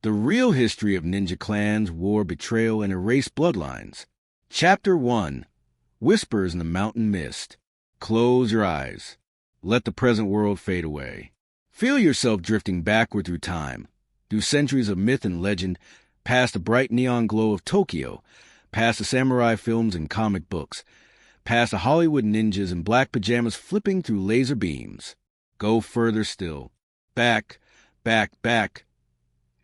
The real history of ninja clans, war, betrayal, and erased bloodlines. Chapter 1. Whispers in the Mountain Mist. Close your eyes. Let the present world fade away. Feel yourself drifting backward through time, through centuries of myth and legend, past the bright neon glow of Tokyo, past the samurai films and comic books, past the Hollywood ninjas in black pajamas flipping through laser beams. Go further still. Back,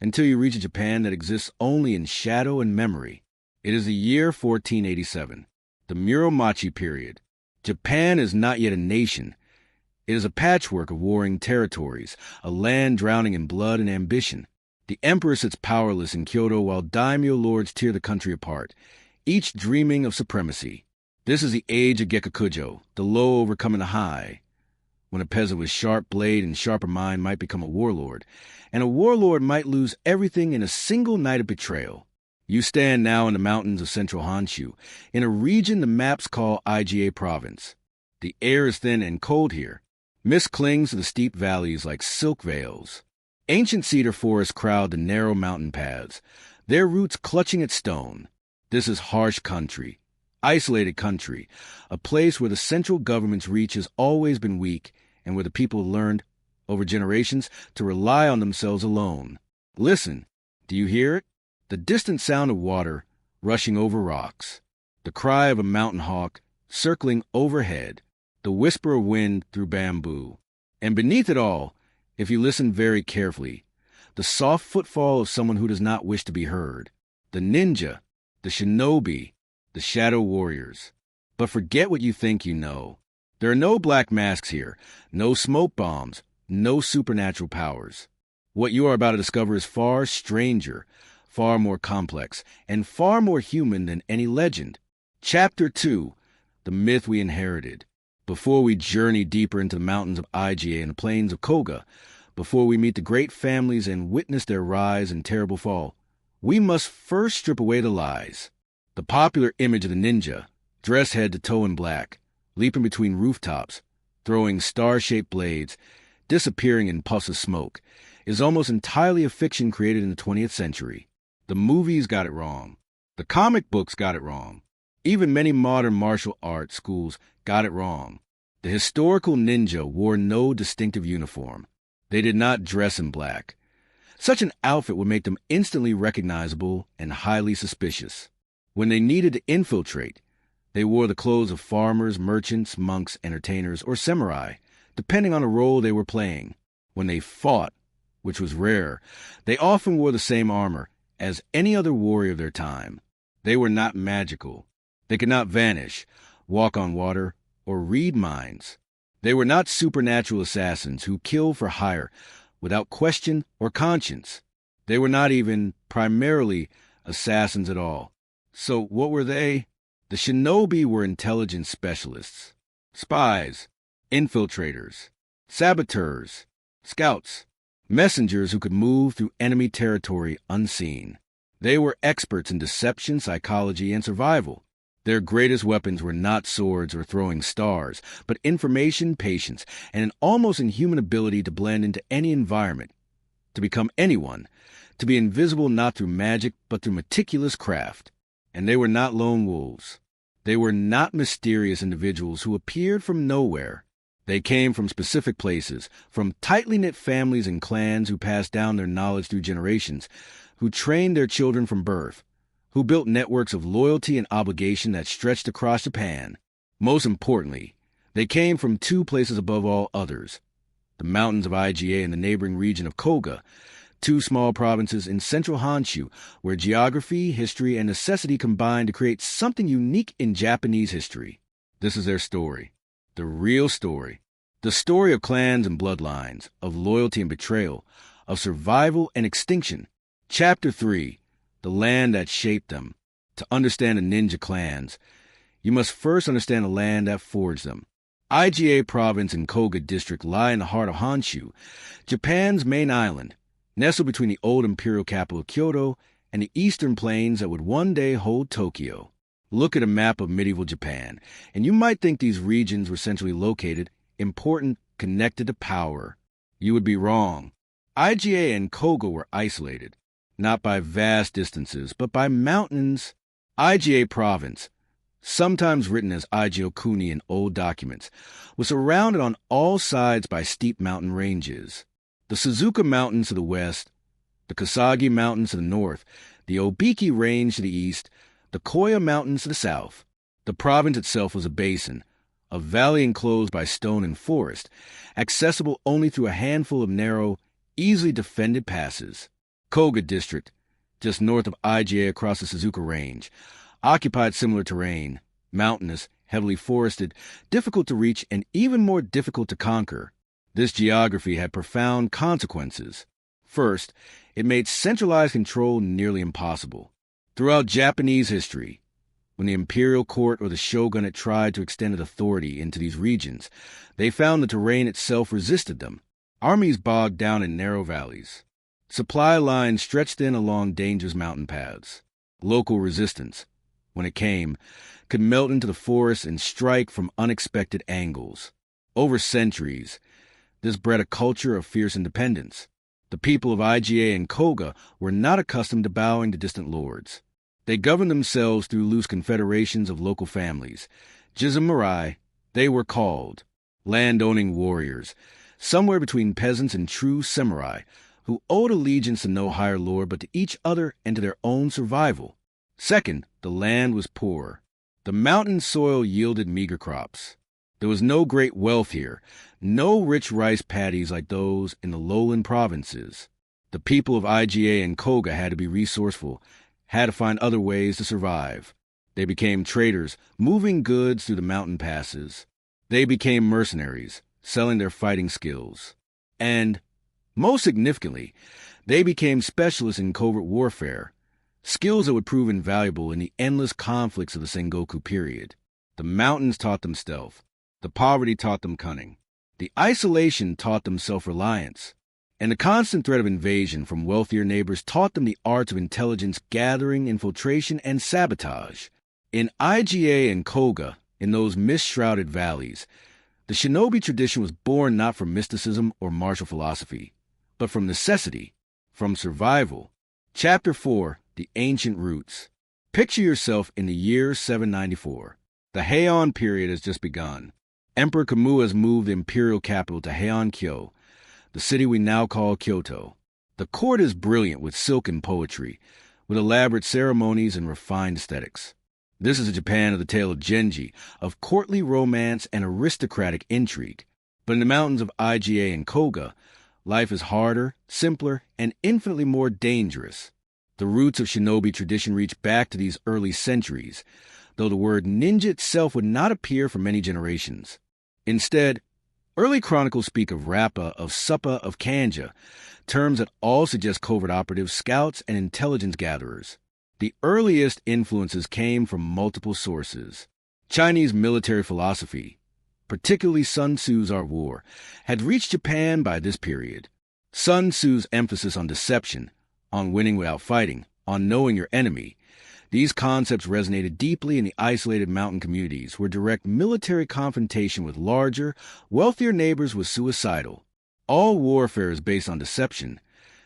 until you reach a Japan that exists only in shadow and memory. It is the year 1487, the Muromachi period. Japan is not yet a nation. It is a patchwork of warring territories, a land drowning in blood and ambition. The emperor sits powerless in Kyoto while daimyo lords tear the country apart, each dreaming of supremacy. This is the age of Gekukujo, the low overcoming the high, when a peasant with sharp blade and sharper mind might become a warlord, and a warlord might lose everything in a single night of betrayal. You stand now in the mountains of central Honshu, in a region the maps call Iga province. The air is thin and cold here. Mist clings to the steep valleys like silk veils. Ancient cedar forests crowd the narrow mountain paths, their roots clutching at stone. This is harsh country, isolated country, a place where the central government's reach has always been weak and where the people learned, over generations, to rely on themselves alone. Listen, do you hear it? The distant sound of water rushing over rocks, the cry of a mountain hawk circling overhead, the whisper of wind through bamboo. And beneath it all, if you listen very carefully, the soft footfall of someone who does not wish to be heard. The ninja, the shinobi, the shadow warriors. But forget what you think you know. There are no black masks here, no smoke bombs, no supernatural powers. What you are about to discover is far stranger, far more complex, and far more human than any legend. Chapter 2. The Myth We Inherited. Before we journey deeper into the mountains of Iga and the plains of Kōga, before we meet the great families and witness their rise and terrible fall, we must first strip away the lies. The popular image of the ninja, dressed head to toe in black, leaping between rooftops, throwing star-shaped blades, disappearing in puffs of smoke, is almost entirely a fiction created in the 20th century. The movies got it wrong. The comic books got it wrong. Even many modern martial arts schools got it wrong. The historical ninja wore no distinctive uniform. They did not dress in black. Such an outfit would make them instantly recognizable and highly suspicious. When they needed to infiltrate, they wore the clothes of farmers, merchants, monks, entertainers, or samurai, depending on the role they were playing. When they fought, which was rare, they often wore the same armor as any other warrior of their time. They were not magical. They could not vanish, walk on water, or read minds. They were not supernatural assassins who kill for hire without question or conscience. They were not even, primarily, assassins at all. So what were they? The shinobi were intelligence specialists, spies, infiltrators, saboteurs, scouts, messengers who could move through enemy territory unseen. They were experts in deception, psychology, and survival. Their greatest weapons were not swords or throwing stars, but information, patience, and an almost inhuman ability to blend into any environment, to become anyone, to be invisible not through magic but through meticulous craft. And they were not lone wolves. They were not mysterious individuals who appeared from nowhere. They came from specific places, from tightly knit families and clans who passed down their knowledge through generations, who trained their children from birth, who built networks of loyalty and obligation that stretched across Japan. Most importantly, they came from two places above all others, the mountains of Iga and the neighboring region of Kōga, two small provinces in central Honshu, where geography, history, and necessity combined to create something unique in Japanese history. This is their story, the real story, the story of clans and bloodlines, of loyalty and betrayal, of survival and extinction. Chapter 3. The land that shaped them. To understand the ninja clans, you must first understand the land that forged them. Iga province and Kōga district lie in the heart of Honshu, Japan's main island, nestled between the old imperial capital of Kyoto and the eastern plains that would one day hold Tokyo. Look at a map of medieval Japan, and you might think these regions were centrally located, important, connected to power. You would be wrong. Iga and Kōga were isolated. not by vast distances, but by mountains. Iga province, sometimes written as Igiokuni in old documents, was surrounded on all sides by steep mountain ranges. The Suzuka Mountains to the west, the Kasagi Mountains to the north, the Obiki Range to the east, the Koya Mountains to the south. The province itself was a basin, a valley enclosed by stone and forest, accessible only through a handful of narrow, easily defended passes. Kōga District, just north of Iga across the Suzuka Range, occupied similar terrain, mountainous, heavily forested, difficult to reach, and even more difficult to conquer. This geography had profound consequences. First, it made centralized control nearly impossible. Throughout Japanese history, when the imperial court or the shogunate tried to extend its authority into these regions, they found the terrain itself resisted them. Armies bogged down in narrow valleys. Supply lines stretched in along dangerous mountain paths. Local resistance, when it came, could melt into the forest and strike from unexpected angles. Over centuries, this bred a culture of fierce independence. The people of Iga and Kōga were not accustomed to bowing to distant lords. They governed themselves through loose confederations of local families. Jizumarai, they were called, land-owning warriors, somewhere between peasants and true samurai, who owed allegiance to no higher lord but to each other and to their own survival. Second, the land was poor. The mountain soil yielded meager crops. There was no great wealth here, no rich rice paddies like those in the lowland provinces. The people of Iga and Kōga had to be resourceful, had to find other ways to survive. They became traders, moving goods through the mountain passes. They became mercenaries, selling their fighting skills. And, most significantly, they became specialists in covert warfare, skills that would prove invaluable in the endless conflicts of the Sengoku period. The mountains taught them stealth. The poverty taught them cunning. The isolation taught them self-reliance. And the constant threat of invasion from wealthier neighbors taught them the arts of intelligence gathering, infiltration, and sabotage. In Iga and Kōga, in those mist-shrouded valleys, the shinobi tradition was born not from mysticism or martial philosophy, but from necessity, from survival. Chapter 4, The Ancient Roots. Picture yourself in the year 794. The Heian period has just begun. Emperor Kamui has moved the imperial capital to Heian-kyo, the city we now call Kyoto. The court is brilliant with silken poetry, with elaborate ceremonies and refined aesthetics. This is the Japan of the tale of Genji, of courtly romance and aristocratic intrigue. But in the mountains of Iga and Kōga, life is harder, simpler, and infinitely more dangerous. The roots of shinobi tradition reach back to these early centuries, though the word ninja itself would not appear for many generations. Instead, early chronicles speak of rappa, of suppa, of kanja, terms that all suggest covert operatives, scouts, and intelligence gatherers. The earliest influences came from multiple sources. Chinese military philosophy, particularly Sun Tzu's Art of War, had reached Japan by this period. Sun Tzu's emphasis on deception, on winning without fighting, on knowing your enemy, these concepts resonated deeply in the isolated mountain communities where direct military confrontation with larger, wealthier neighbors was suicidal. All warfare is based on deception.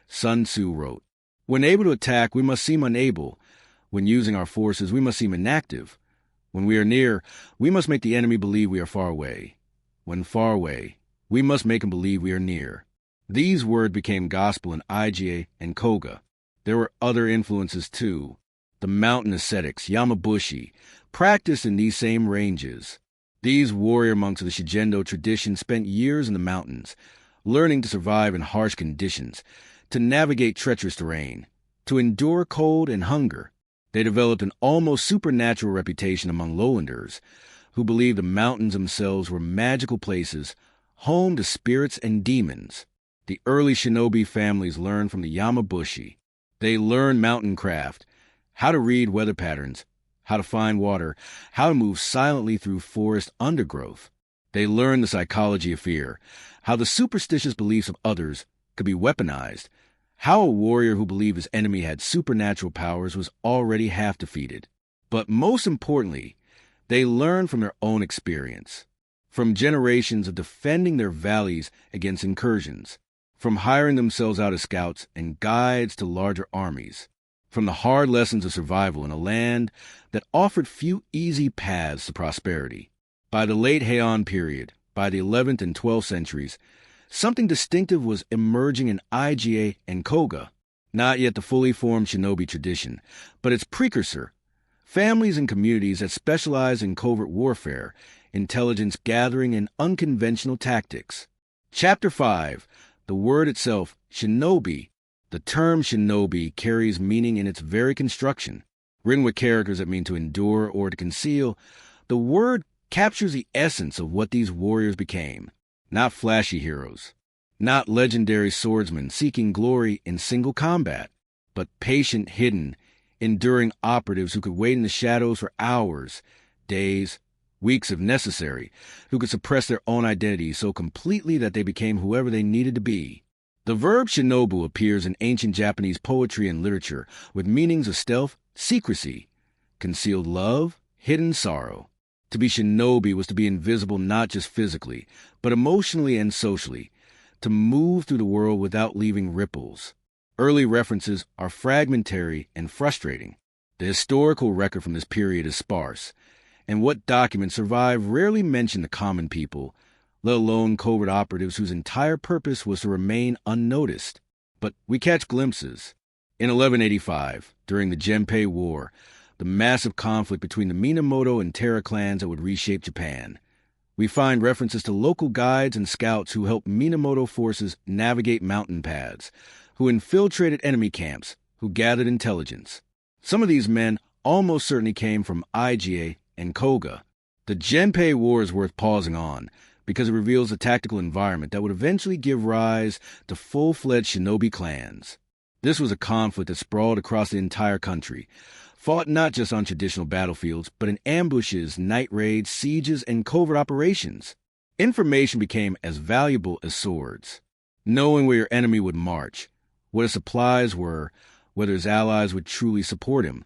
Sun Tzu wrote, "When able to attack, we must seem unable. When using our forces, we must seem inactive. When we are near, we must make the enemy believe we are far away. When far away, we must make him believe we are near." These words became gospel in Iga and Kōga. There were other influences too. The mountain ascetics, Yamabushi, practiced in these same ranges. These warrior monks of the Shigendo tradition spent years in the mountains, learning to survive in harsh conditions, to navigate treacherous terrain, to endure cold and hunger. They developed an almost supernatural reputation among lowlanders, who believed the mountains themselves were magical places, home to spirits and demons. The early shinobi families learned from the Yamabushi. They learned mountain craft, how to read weather patterns, how to find water, how to move silently through forest undergrowth. They learned the psychology of fear, how the superstitious beliefs of others could be weaponized, how a warrior who believed his enemy had supernatural powers was already half defeated. But most importantly, they learned from their own experience, from generations of defending their valleys against incursions. from hiring themselves out as scouts and guides to larger armies, from the hard lessons of survival in a land that offered few easy paths to prosperity. By the late Heian period, by the 11th and 12th centuries, something distinctive was emerging in Iga and Kōga, not yet the fully formed shinobi tradition, but its precursor, families and communities that specialize in covert warfare, intelligence gathering, and unconventional tactics. Chapter 5. The word itself, shinobi. The term shinobi carries meaning in its very construction. Written with characters that mean to endure or to conceal, the word captures the essence of what these warriors became. Not flashy heroes, not legendary swordsmen seeking glory in single combat, but patient, hidden, enduring operatives who could wait in the shadows for hours, days, weeks if necessary, who could suppress their own identity so completely that they became whoever they needed to be. The verb shinobu appears in ancient Japanese poetry and literature with meanings of stealth, secrecy, concealed love, hidden sorrow. To be shinobi was to be invisible not just physically, but emotionally and socially, to move through the world without leaving ripples. Early references are fragmentary and frustrating. The historical record from this period is sparse, and what documents survive rarely mention the common people, let alone covert operatives whose entire purpose was to remain unnoticed. But we catch glimpses. In 1185, during the Genpei War, the massive conflict between the Minamoto and Terra clans that would reshape Japan, we find references to local guides and scouts who helped Minamoto forces navigate mountain paths, who infiltrated enemy camps, who gathered intelligence. Some of these men almost certainly came from Iga and Kōga. The Genpei War is worth pausing on, because it reveals a tactical environment that would eventually give rise to full-fledged shinobi clans. This was a conflict that sprawled across the entire country, fought not just on traditional battlefields, but in ambushes, night raids, sieges, and covert operations. Information became as valuable as swords. Knowing where your enemy would march, what his supplies were, whether his allies would truly support him.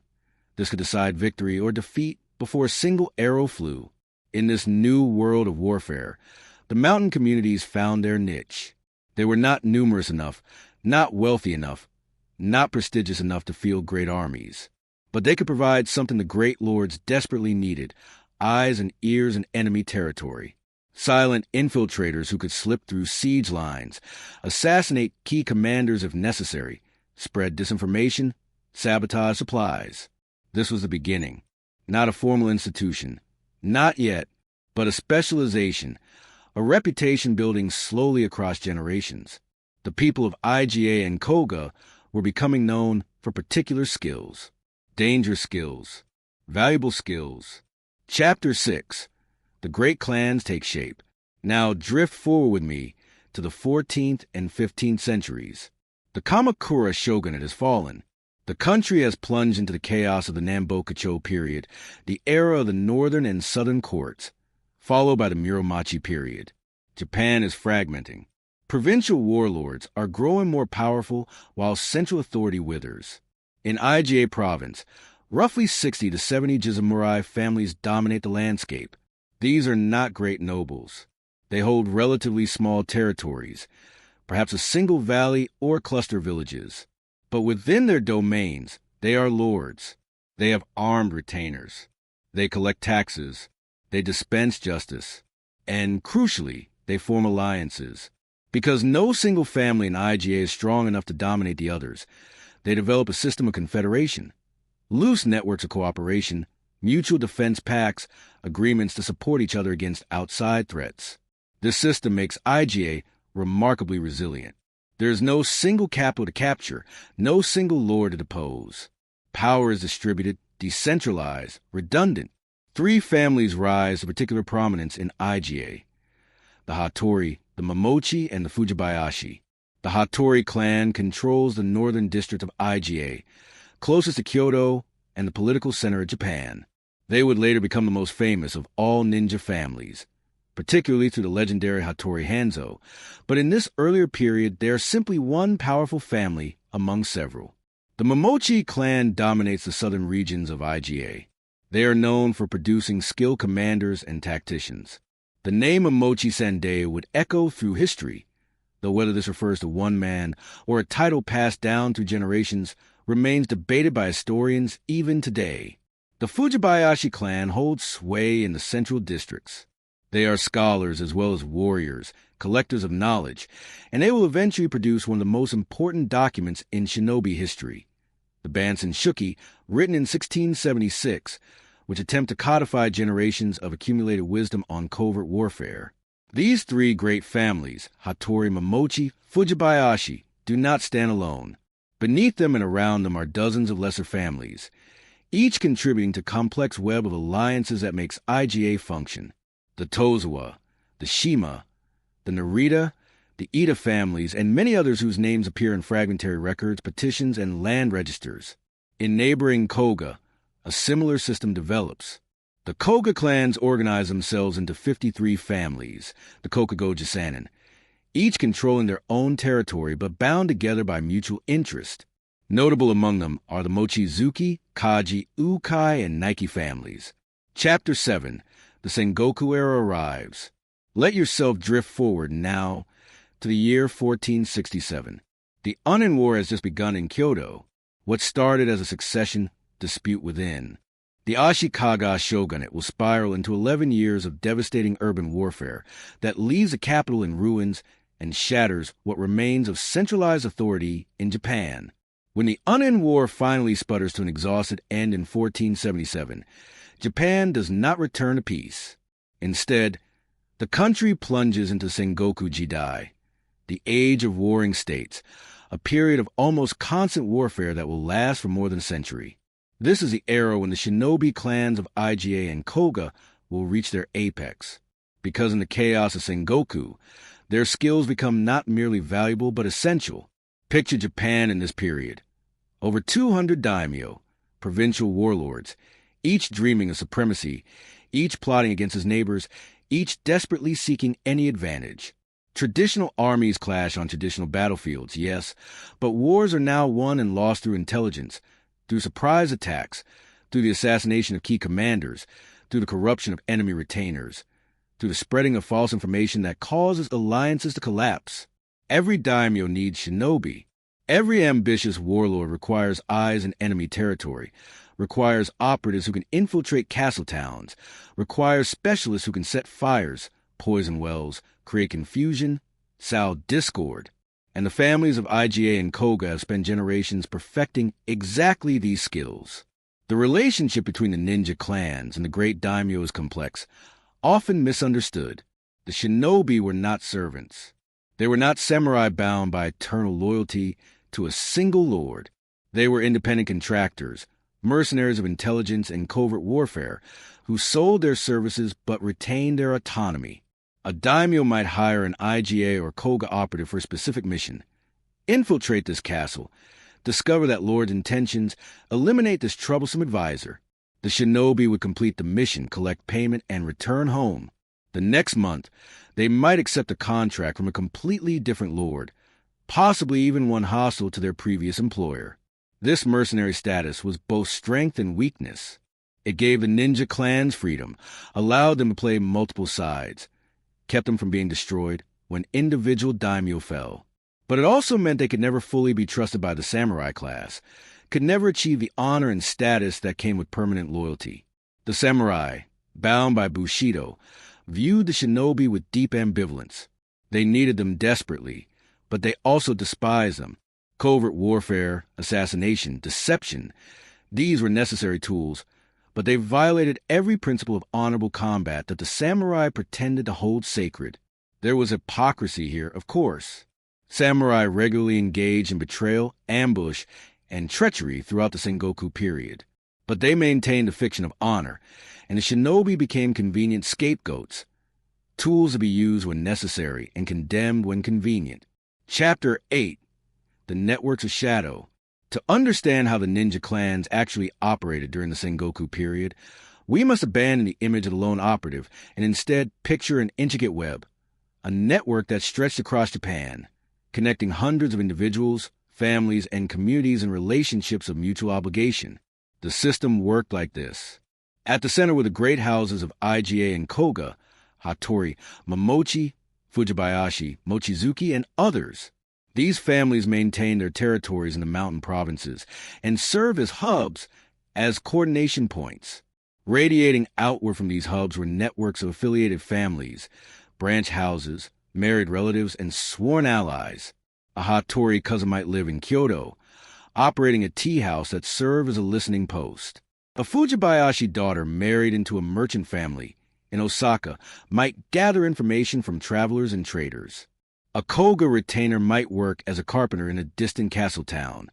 This could decide victory or defeat before a single arrow flew. In this new world of warfare, the mountain communities found their niche. They were not numerous enough, not wealthy enough, not prestigious enough to field great armies. But they could provide something the great lords desperately needed: eyes and ears in enemy territory. Silent infiltrators who could slip through siege lines, assassinate key commanders if necessary, spread disinformation, sabotage supplies. This was the beginning. Not a formal institution. Not yet, but a specialization, a reputation building slowly across generations. The people of Iga and Kōga were becoming known for particular skills. Dangerous skills. Valuable skills. Chapter 6. The great clans take shape. Now drift forward with me to the 14th and 15th centuries. The Kamakura shogunate has fallen. The country has plunged into the chaos of the Nambokucho period, the era of the northern and southern courts, followed by the Muromachi period. Japan is fragmenting. Provincial warlords are growing more powerful while central authority withers. In Iga province, roughly 60 to 70 Jizumurai families dominate the landscape. These are not great nobles. They hold relatively small territories, perhaps a single valley or cluster villages. But within their domains, they are lords. They have armed retainers. They collect taxes. They dispense justice. And, crucially, they form alliances. Because no single family in Iga is strong enough to dominate the others, they develop a system of confederation. Loose networks of cooperation, mutual defense pacts, agreements to support each other against outside threats. This system makes Iga remarkably resilient. There is no single capital to capture, no single lord to depose. Power is distributed, decentralized, redundant. 3 families rise to particular prominence in Iga: the Hattori, the Momochi, and the Fujibayashi. The Hattori clan controls the northern district of Iga, closest to Kyoto and the political center of Japan. They would later become the most famous of all ninja families, particularly through the legendary Hattori Hanzo, but in this earlier period they are simply one powerful family among several. The Momochi clan dominates the southern regions of Iga. They are known for producing skilled commanders and tacticians. The name Momochi Sandei would echo through history. though whether this refers to one man or a title passed down through generations remains debated by historians even today. The Fujibayashi clan holds sway in the central districts. They are scholars as well as warriors, collectors of knowledge, and they will eventually produce one of the most important documents in shinobi history, the Bansen Shuki, written in 1676, which attempt to codify generations of accumulated wisdom on covert warfare. These three great families, Hattori, Momochi, Fujibayashi, do not stand alone. Beneath them and around them are dozens of lesser families, each contributing to complex web of alliances that makes IGA function. The Tozawa, the Shima, the Narita, the Ida families, and many others whose names appear in fragmentary records, petitions, and land registers. In neighboring Kōga, a similar system develops. The Kōga clans organize themselves into 53 families, the Kokugo Jisanin, each controlling their own territory but bound together by mutual interest. Notable among them are the Mochizuki, Kaji, Ukai, and Nike families. Chapter 7. The Sengoku era arrives. Let yourself drift forward now to the year 1467. The Unin War has just begun in Kyoto, what started as a succession dispute within. The Ashikaga shogunate will spiral into 11 years of devastating urban warfare that leaves the capital in ruins and shatters what remains of centralized authority in Japan. When the Unin War finally sputters to an exhausted end in 1477, Japan does not return to peace. Instead, the country plunges into Sengoku Jidai, the age of warring states, a period of almost constant warfare that will last for more than a century. This is the era when the shinobi clans of Iga and Kōga will reach their apex, because in the chaos of Sengoku, their skills become not merely valuable but essential. Picture Japan in this period. Over 200 daimyo, provincial warlords, each dreaming of supremacy, each plotting against his neighbors, each desperately seeking any advantage. Traditional armies clash on traditional battlefields, yes, but wars are now won and lost through intelligence, through surprise attacks, through the assassination of key commanders, through the corruption of enemy retainers, through the spreading of false information that causes alliances to collapse. Every daimyo needs shinobi. Every ambitious warlord requires eyes in enemy territory, requires operatives who can infiltrate castle towns, requires specialists who can set fires, poison wells, create confusion, sow discord. And the families of Iga and Kōga have spent generations perfecting exactly these skills. The relationship between the ninja clans and the great daimyo is complex, often misunderstood. The shinobi were not servants. They were not samurai bound by eternal loyalty to a single lord. They were independent contractors, mercenaries of intelligence and covert warfare, who sold their services but retained their autonomy. A daimyo might hire an Iga or Kōga operative for a specific mission. Infiltrate this castle, discover that lord's intentions, eliminate this troublesome advisor. The shinobi would complete the mission, collect payment, and return home. The next month, they might accept a contract from a completely different lord, possibly even one hostile to their previous employer. This mercenary status was both strength and weakness. It gave the ninja clans freedom, allowed them to play multiple sides, kept them from being destroyed when individual daimyo fell. But it also meant they could never fully be trusted by the samurai class, could never achieve the honor and status that came with permanent loyalty. The samurai, bound by Bushido, viewed the shinobi with deep ambivalence. They needed them desperately, but they also despised them. Covert warfare, assassination, deception, these were necessary tools, but they violated every principle of honorable combat that the samurai pretended to hold sacred. There was hypocrisy here, of course. Samurai regularly engaged in betrayal, ambush, and treachery throughout the Sengoku period. But they maintained the fiction of honor, and the shinobi became convenient scapegoats, tools to be used when necessary and condemned when convenient. Chapter 8. The Networks of Shadow. To understand how the ninja clans actually operated during the Sengoku period, we must abandon the image of the lone operative and instead picture an intricate web, a network that stretched across Japan, connecting hundreds of individuals, families, and communities in relationships of mutual obligation. The system worked like this. At the center were the great houses of Iga and Kōga, Hattori, Momochi, Fujibayashi, Mochizuki, and others. These families maintain their territories in the mountain provinces and serve as hubs, as coordination points. Radiating outward from these hubs were networks of affiliated families, branch houses, married relatives, and sworn allies. A Hattori cousin might live in Kyoto, operating a tea house that served as a listening post. A Fujibayashi daughter married into a merchant family in Osaka might gather information from travelers and traders. A Kōga retainer might work as a carpenter in a distant castle town,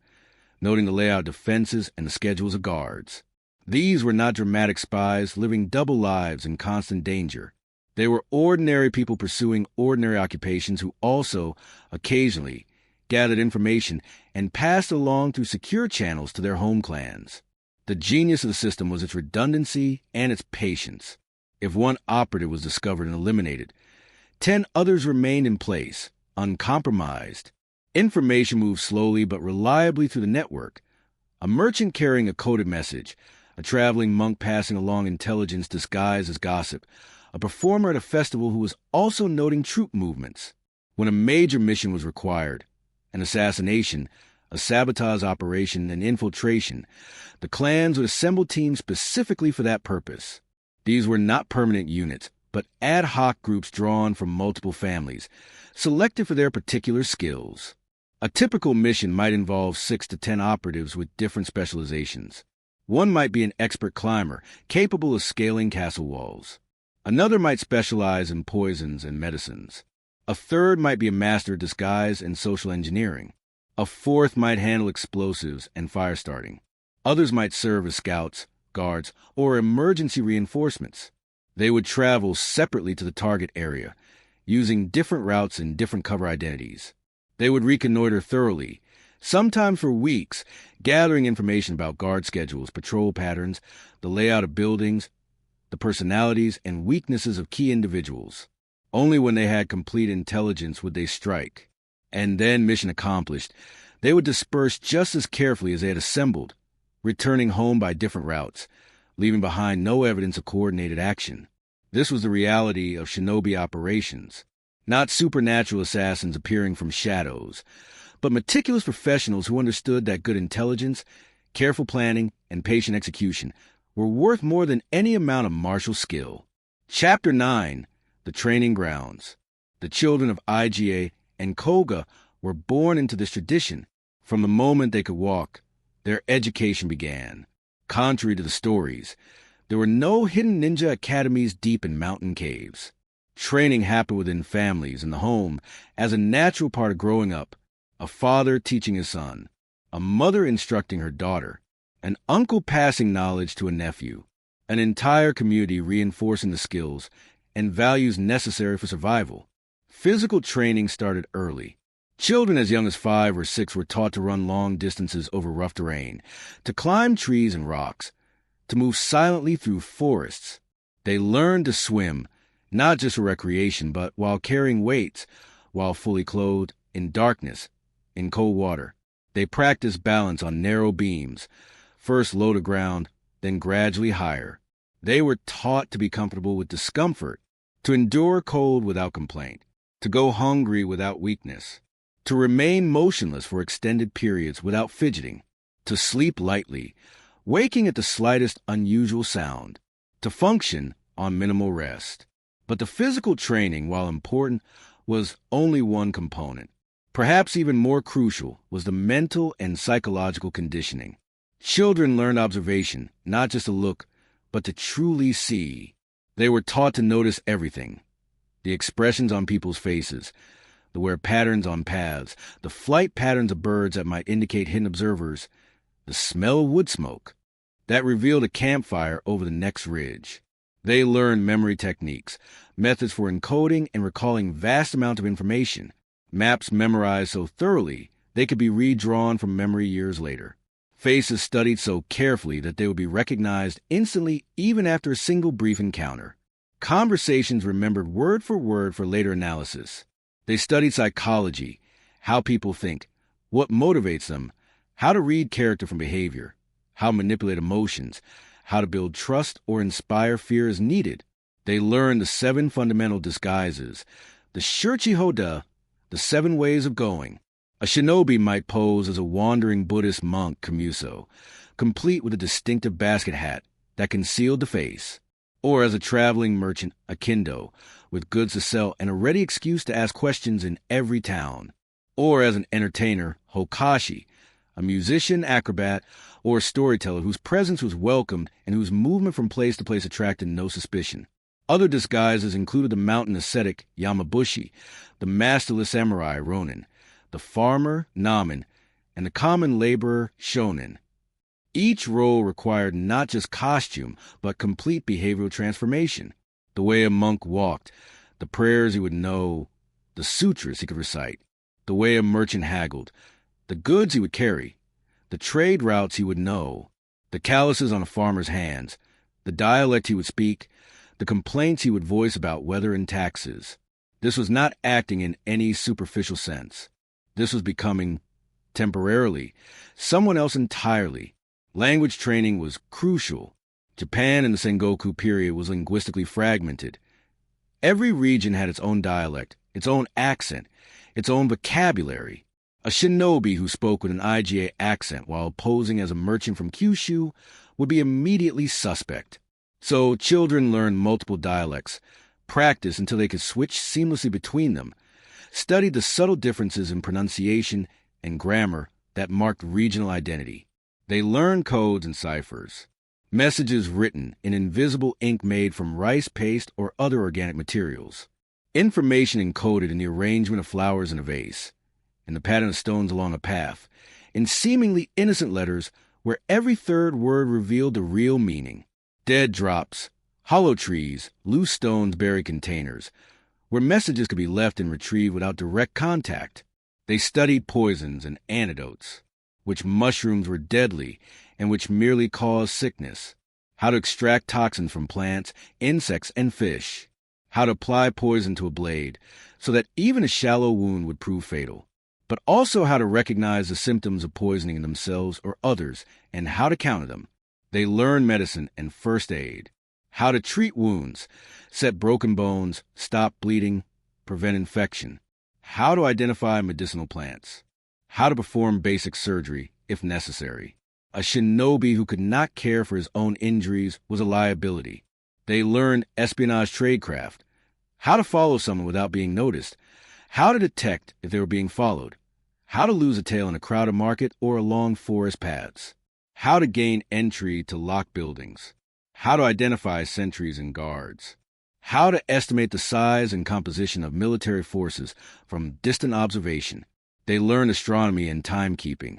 noting the layout of defenses and the schedules of guards. These were not dramatic spies living double lives in constant danger. They were ordinary people pursuing ordinary occupations who also, occasionally, gathered information and passed along through secure channels to their home clans. The genius of the system was its redundancy and its patience. If one operative was discovered and eliminated, 10 others remained in place, uncompromised. Information moved slowly but reliably through the network. A merchant carrying a coded message, a traveling monk passing along intelligence disguised as gossip, a performer at a festival who was also noting troop movements. When a major mission was required, an assassination, a sabotage operation, an infiltration, the clans would assemble teams specifically for that purpose. These were not permanent units, but ad hoc groups drawn from multiple families, selected for their particular skills. A typical mission might involve 6 to 10 operatives with different specializations. One might be an expert climber, capable of scaling castle walls. Another might specialize in poisons and medicines. A third might be a master of disguise and social engineering. A fourth might handle explosives and fire starting. Others might serve as scouts, guards, or emergency reinforcements. They would travel separately to the target area, using different routes and different cover identities. They would reconnoiter thoroughly, sometimes for weeks, gathering information about guard schedules, patrol patterns, the layout of buildings, the personalities and weaknesses of key individuals. Only when they had complete intelligence would they strike. And then, mission accomplished, they would disperse just as carefully as they had assembled, returning home by different routes, leaving behind no evidence of coordinated action. This was the reality of shinobi operations, not supernatural assassins appearing from shadows, but meticulous professionals who understood that good intelligence, careful planning, and patient execution were worth more than any amount of martial skill. Chapter 9. The Training Grounds. The children of Iga and Kōga were born into this tradition. From the moment they could walk, their education began. Contrary to the stories, there were no hidden ninja academies deep in mountain caves. Training happened within families in the home as a natural part of growing up. A father teaching his son, a mother instructing her daughter, an uncle passing knowledge to a nephew, an entire community reinforcing the skills and values necessary for survival. Physical training started early. Children as young as 5 or 6 were taught to run long distances over rough terrain, to climb trees and rocks, to move silently through forests. They learned to swim, not just for recreation, but while carrying weights, while fully clothed, in darkness, in cold water. They practiced balance on narrow beams, first low to ground, then gradually higher. They were taught to be comfortable with discomfort, to endure cold without complaint, to go hungry without weakness, to remain motionless for extended periods without fidgeting, to sleep lightly, waking at the slightest unusual sound, to function on minimal rest. But the physical training, while important, was only one component. Perhaps even more crucial was the mental and psychological conditioning. Children learned observation, not just to look, but to truly see. They were taught to notice everything. The expressions on people's faces, the wear patterns on paths, the flight patterns of birds that might indicate hidden observers, the smell of wood smoke that revealed a campfire over the next ridge. They learned memory techniques, methods for encoding and recalling vast amounts of information, maps memorized so thoroughly they could be redrawn from memory years later, faces studied so carefully that they would be recognized instantly even after a single brief encounter, conversations remembered word for later analysis. They studied psychology, how people think, what motivates them, how to read character from behavior, how to manipulate emotions, how to build trust or inspire fear as needed. They learned the 7 fundamental disguises, The Shurchi-Hoda, the 7 ways of going. A shinobi might pose as a wandering Buddhist monk, Kamuso, complete with a distinctive basket hat that concealed the face, or as a traveling merchant, a kendo, with goods to sell and a ready excuse to ask questions in every town, or as an entertainer, Hokashi, a musician, acrobat, or storyteller whose presence was welcomed and whose movement from place to place attracted no suspicion. Other disguises included the mountain ascetic, Yamabushi, the masterless samurai, Ronin, the farmer, Namen, and the common laborer, Shonin. Each role required not just costume, but complete behavioral transformation. The way a monk walked, the prayers he would know, the sutras he could recite, the way a merchant haggled, the goods he would carry, the trade routes he would know, the calluses on a farmer's hands, the dialect he would speak, the complaints he would voice about weather and taxes. This was not acting in any superficial sense. This was becoming, temporarily, someone else entirely. Language training was crucial. Japan in the Sengoku period was linguistically fragmented. Every region had its own dialect, its own accent, its own vocabulary. A shinobi who spoke with an IGA accent while posing as a merchant from Kyushu would be immediately suspect. So children learned multiple dialects, practiced until they could switch seamlessly between them, studied the subtle differences in pronunciation and grammar that marked regional identity. They learned codes and ciphers, messages written in invisible ink made from rice paste or other organic materials, information encoded in the arrangement of flowers in a vase, in the pattern of stones along a path, in seemingly innocent letters where every third word revealed the real meaning. Dead drops, hollow trees, loose stones buried containers, where messages could be left and retrieved without direct contact. They studied poisons and antidotes, which mushrooms were deadly and which merely caused sickness, how to extract toxins from plants, insects, and fish, how to apply poison to a blade so that even a shallow wound would prove fatal, but also how to recognize the symptoms of poisoning in themselves or others and how to counter them. They learned medicine and first aid, how to treat wounds, set broken bones, stop bleeding, prevent infection, how to identify medicinal plants, how to perform basic surgery if necessary. A shinobi who could not care for his own injuries was a liability. They learned espionage tradecraft, how to follow someone without being noticed, how to detect if they were being followed, how to lose a tail in a crowded market or along forest paths, how to gain entry to locked buildings, how to identify sentries and guards, how to estimate the size and composition of military forces from distant observation. They learned astronomy and timekeeping,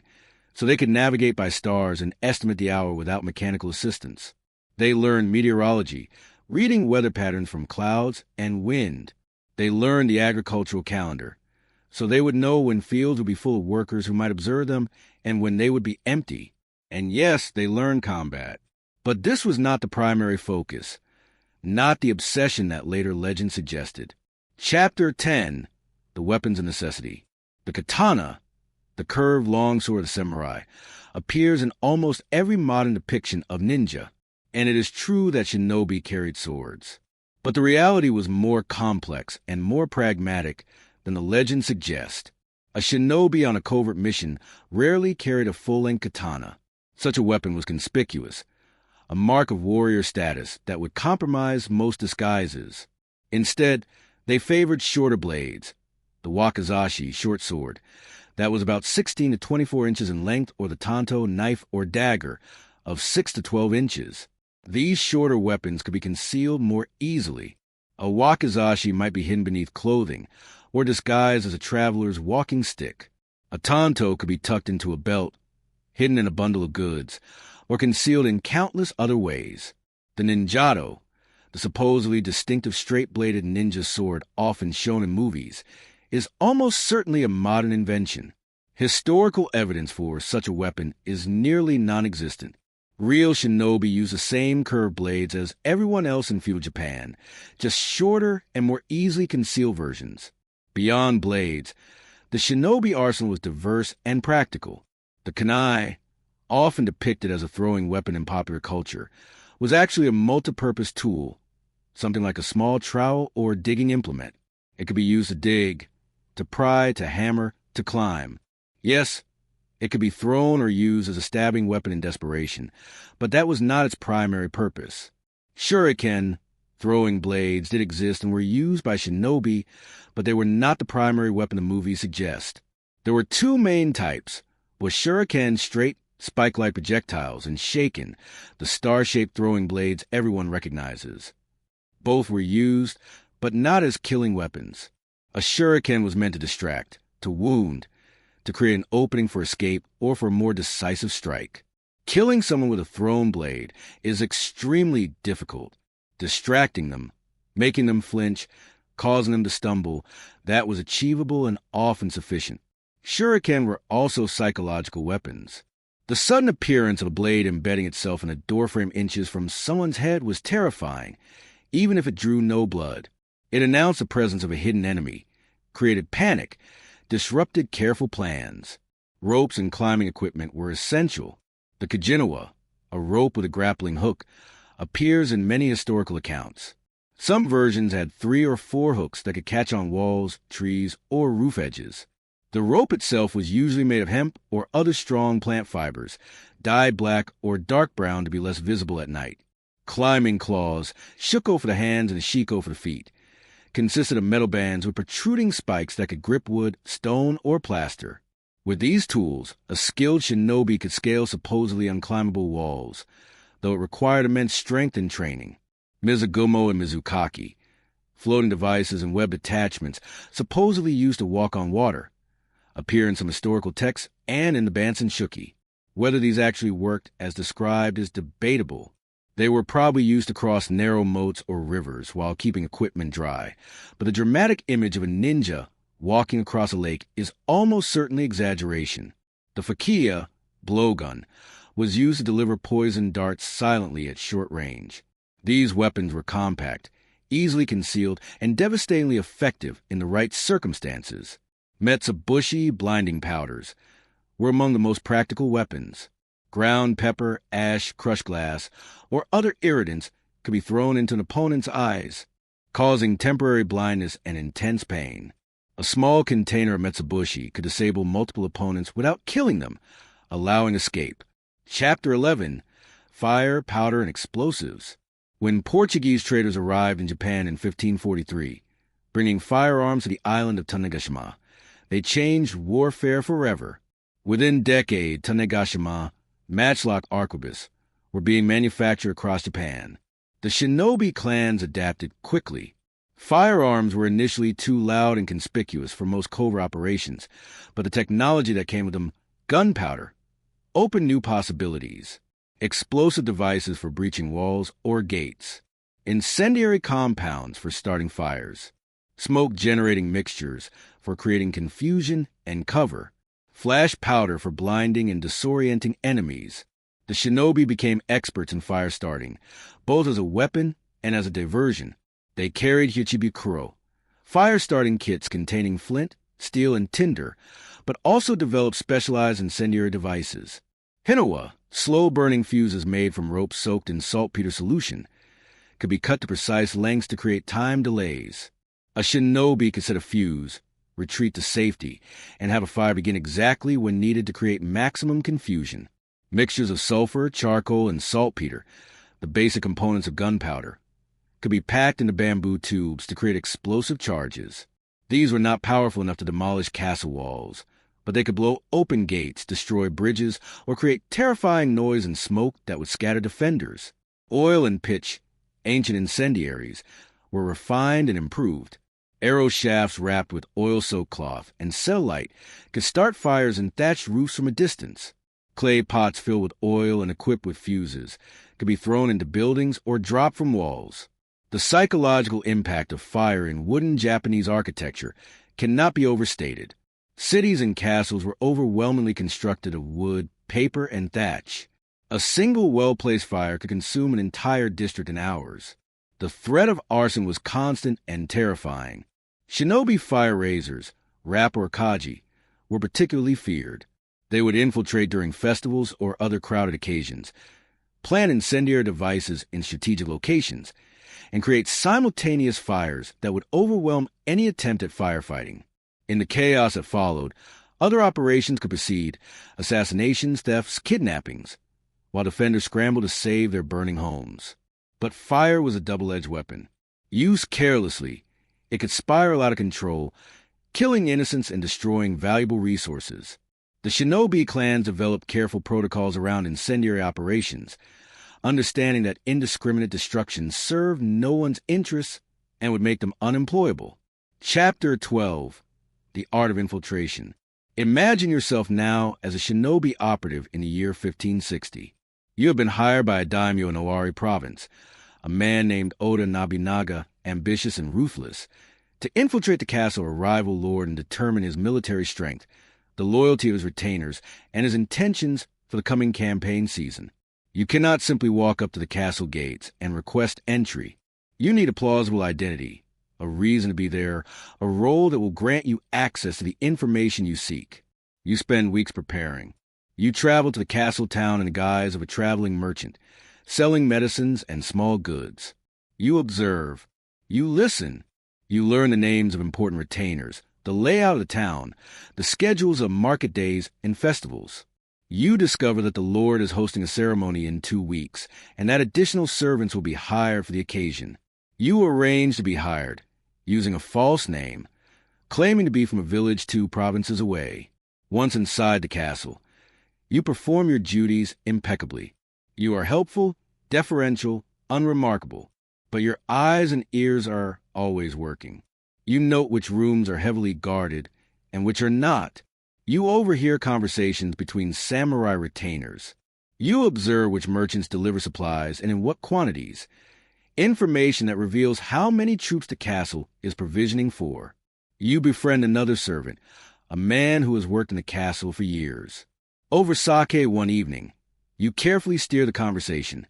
so they could navigate by stars and estimate the hour without mechanical assistance. They learned meteorology, reading weather patterns from clouds and wind. They learned the agricultural calendar, so they would know when fields would be full of workers who might observe them and when they would be empty. And yes, they learned combat. But this was not the primary focus, not the obsession that later legend suggested. Chapter 10, The Weapons of Necessity. The katana, the curved longsword of the samurai, appears in almost every modern depiction of ninja, and it is true that shinobi carried swords. But the reality was more complex and more pragmatic than the legend suggests. A shinobi on a covert mission rarely carried a full-length katana. Such a weapon was conspicuous, a mark of warrior status that would compromise most disguises. Instead, they favored shorter blades, the wakizashi short sword, that was about 16 to 24 inches in length, or the tanto knife or dagger of 6 to 12 inches. These shorter weapons could be concealed more easily. A wakizashi might be hidden beneath clothing, or disguised as a traveler's walking stick. A tanto could be tucked into a belt, hidden in a bundle of goods, or concealed in countless other ways. The ninjato, the supposedly distinctive straight-bladed ninja sword often shown in movies, is almost certainly a modern invention. Historical evidence for such a weapon is nearly non-existent. Real shinobi use the same curved blades as everyone else in feudal Japan, just shorter and more easily concealed versions. Beyond blades, the shinobi arsenal was diverse and practical. The kunai, often depicted as a throwing weapon in popular culture, was actually a multi-purpose tool, something like a small trowel or digging implement. It could be used to dig, to pry, to hammer, to climb. Yes, it could be thrown or used as a stabbing weapon in desperation, but that was not its primary purpose. Shuriken, throwing blades, did exist and were used by shinobi, but they were not the primary weapon the movies suggest. There were two main types, with shuriken straight, spike-like projectiles, and shaken, the star-shaped throwing blades everyone recognizes. Both were used, but not as killing weapons. A shuriken was meant to distract, to wound, to create an opening for escape or for a more decisive strike. Killing someone with a thrown blade is extremely difficult. Distracting them, making them flinch, causing them to stumble, that was achievable and often sufficient. Shuriken were also psychological weapons. The sudden appearance of a blade embedding itself in a doorframe inches from someone's head was terrifying, even if it drew no blood. It announced the presence of a hidden enemy, created panic, disrupted careful plans. Ropes and climbing equipment were essential. The Kajinawa, a rope with a grappling hook, appears in many historical accounts. Some versions had 3 or 4 hooks that could catch on walls, trees, or roof edges. The rope itself was usually made of hemp or other strong plant fibers, dyed black or dark brown to be less visible at night. Climbing claws, shuko for the hands and shiko for the feet, consisted of metal bands with protruding spikes that could grip wood, stone, or plaster. With these tools, a skilled shinobi could scale supposedly unclimbable walls, though it required immense strength and training. Mizugumo and Mizukaki, floating devices and webbed attachments supposedly used to walk on water, appear in some historical texts and in the Bansen Shuki. Whether these actually worked as described is debatable. They were probably used to cross narrow moats or rivers while keeping equipment dry, but the dramatic image of a ninja walking across a lake is almost certainly exaggeration. The fakiya, blowgun, was used to deliver poison darts silently at short range. These weapons were compact, easily concealed, and devastatingly effective in the right circumstances. Metsubushi blinding powders were among the most practical weapons. Ground pepper, ash, crushed glass, or other irritants could be thrown into an opponent's eyes, causing temporary blindness and intense pain. A small container of Metsubushi could disable multiple opponents without killing them, allowing escape. Chapter 11. Fire, Powder, and Explosives. When Portuguese traders arrived in Japan in 1543, bringing firearms to the island of Tanegashima, they changed warfare forever. Within decade, Tanegashima, matchlock arquebus, were being manufactured across Japan. The shinobi clans adapted quickly. Firearms were initially too loud and conspicuous for most covert operations, but the technology that came with them, gunpowder, opened new possibilities. Explosive devices for breaching walls or gates, incendiary compounds for starting fires, smoke-generating mixtures for creating confusion and cover, flash powder for blinding and disorienting enemies. The shinobi became experts in fire starting, both as a weapon and as a diversion. They carried hichibikuro, fire-starting kits containing flint, steel, and tinder, but also developed specialized incendiary devices. Hinawa, slow-burning fuses made from rope soaked in saltpeter solution, could be cut to precise lengths to create time delays. A shinobi could set a fuse, retreat to safety, and have a fire begin exactly when needed to create maximum confusion. Mixtures of sulfur, charcoal, and saltpeter, the basic components of gunpowder, could be packed into bamboo tubes to create explosive charges. These were not powerful enough to demolish castle walls, but they could blow open gates, destroy bridges, or create terrifying noise and smoke that would scatter defenders. Oil and pitch, ancient incendiaries, were refined and improved. Arrow shafts wrapped with oil-soaked cloth and cell light could start fires in thatched roofs from a distance. Clay pots filled with oil and equipped with fuses could be thrown into buildings or dropped from walls. The psychological impact of fire in wooden Japanese architecture cannot be overstated. Cities and castles were overwhelmingly constructed of wood, paper, and thatch. A single well-placed fire could consume an entire district in hours. The threat of arson was constant and terrifying. Shinobi fire raisers, rap or kaji, were particularly feared. They would infiltrate during festivals or other crowded occasions, plant incendiary devices in strategic locations, and create simultaneous fires that would overwhelm any attempt at firefighting. In the chaos that followed, other operations could proceed: assassinations, thefts, kidnappings, while defenders scrambled to save their burning homes. But fire was a double-edged weapon. Used carelessly, it could spiral out of control, killing innocents and destroying valuable resources. The shinobi clans developed careful protocols around incendiary operations, understanding that indiscriminate destruction served no one's interests and would make them unemployable. Chapter 12. The Art of Infiltration. Imagine yourself now as a shinobi operative in the year 1560. You have been hired by a daimyo in Owari province, a man named Oda Nobunaga, ambitious and ruthless, to infiltrate the castle of a rival lord and determine his military strength, the loyalty of his retainers, and his intentions for the coming campaign season. You cannot simply walk up to the castle gates and request entry. You need a plausible identity, a reason to be there, a role that will grant you access to the information you seek. You spend weeks preparing. You travel to the castle town in the guise of a traveling merchant, selling medicines and small goods. You observe. You listen. You learn the names of important retainers, the layout of the town, the schedules of market days and festivals. You discover that the Lord is hosting a ceremony in 2 weeks, and that additional servants will be hired for the occasion. You arrange to be hired, using a false name, claiming to be from a village 2 provinces away. Once inside the castle, you perform your duties impeccably. You are helpful, deferential, unremarkable, but your eyes and ears are always working. You note which rooms are heavily guarded and which are not. You overhear conversations between samurai retainers. You observe which merchants deliver supplies and in what quantities. Information that reveals how many troops the castle is provisioning for. You befriend another servant, a man who has worked in the castle for years. Over sake one evening, you carefully steer the conversation,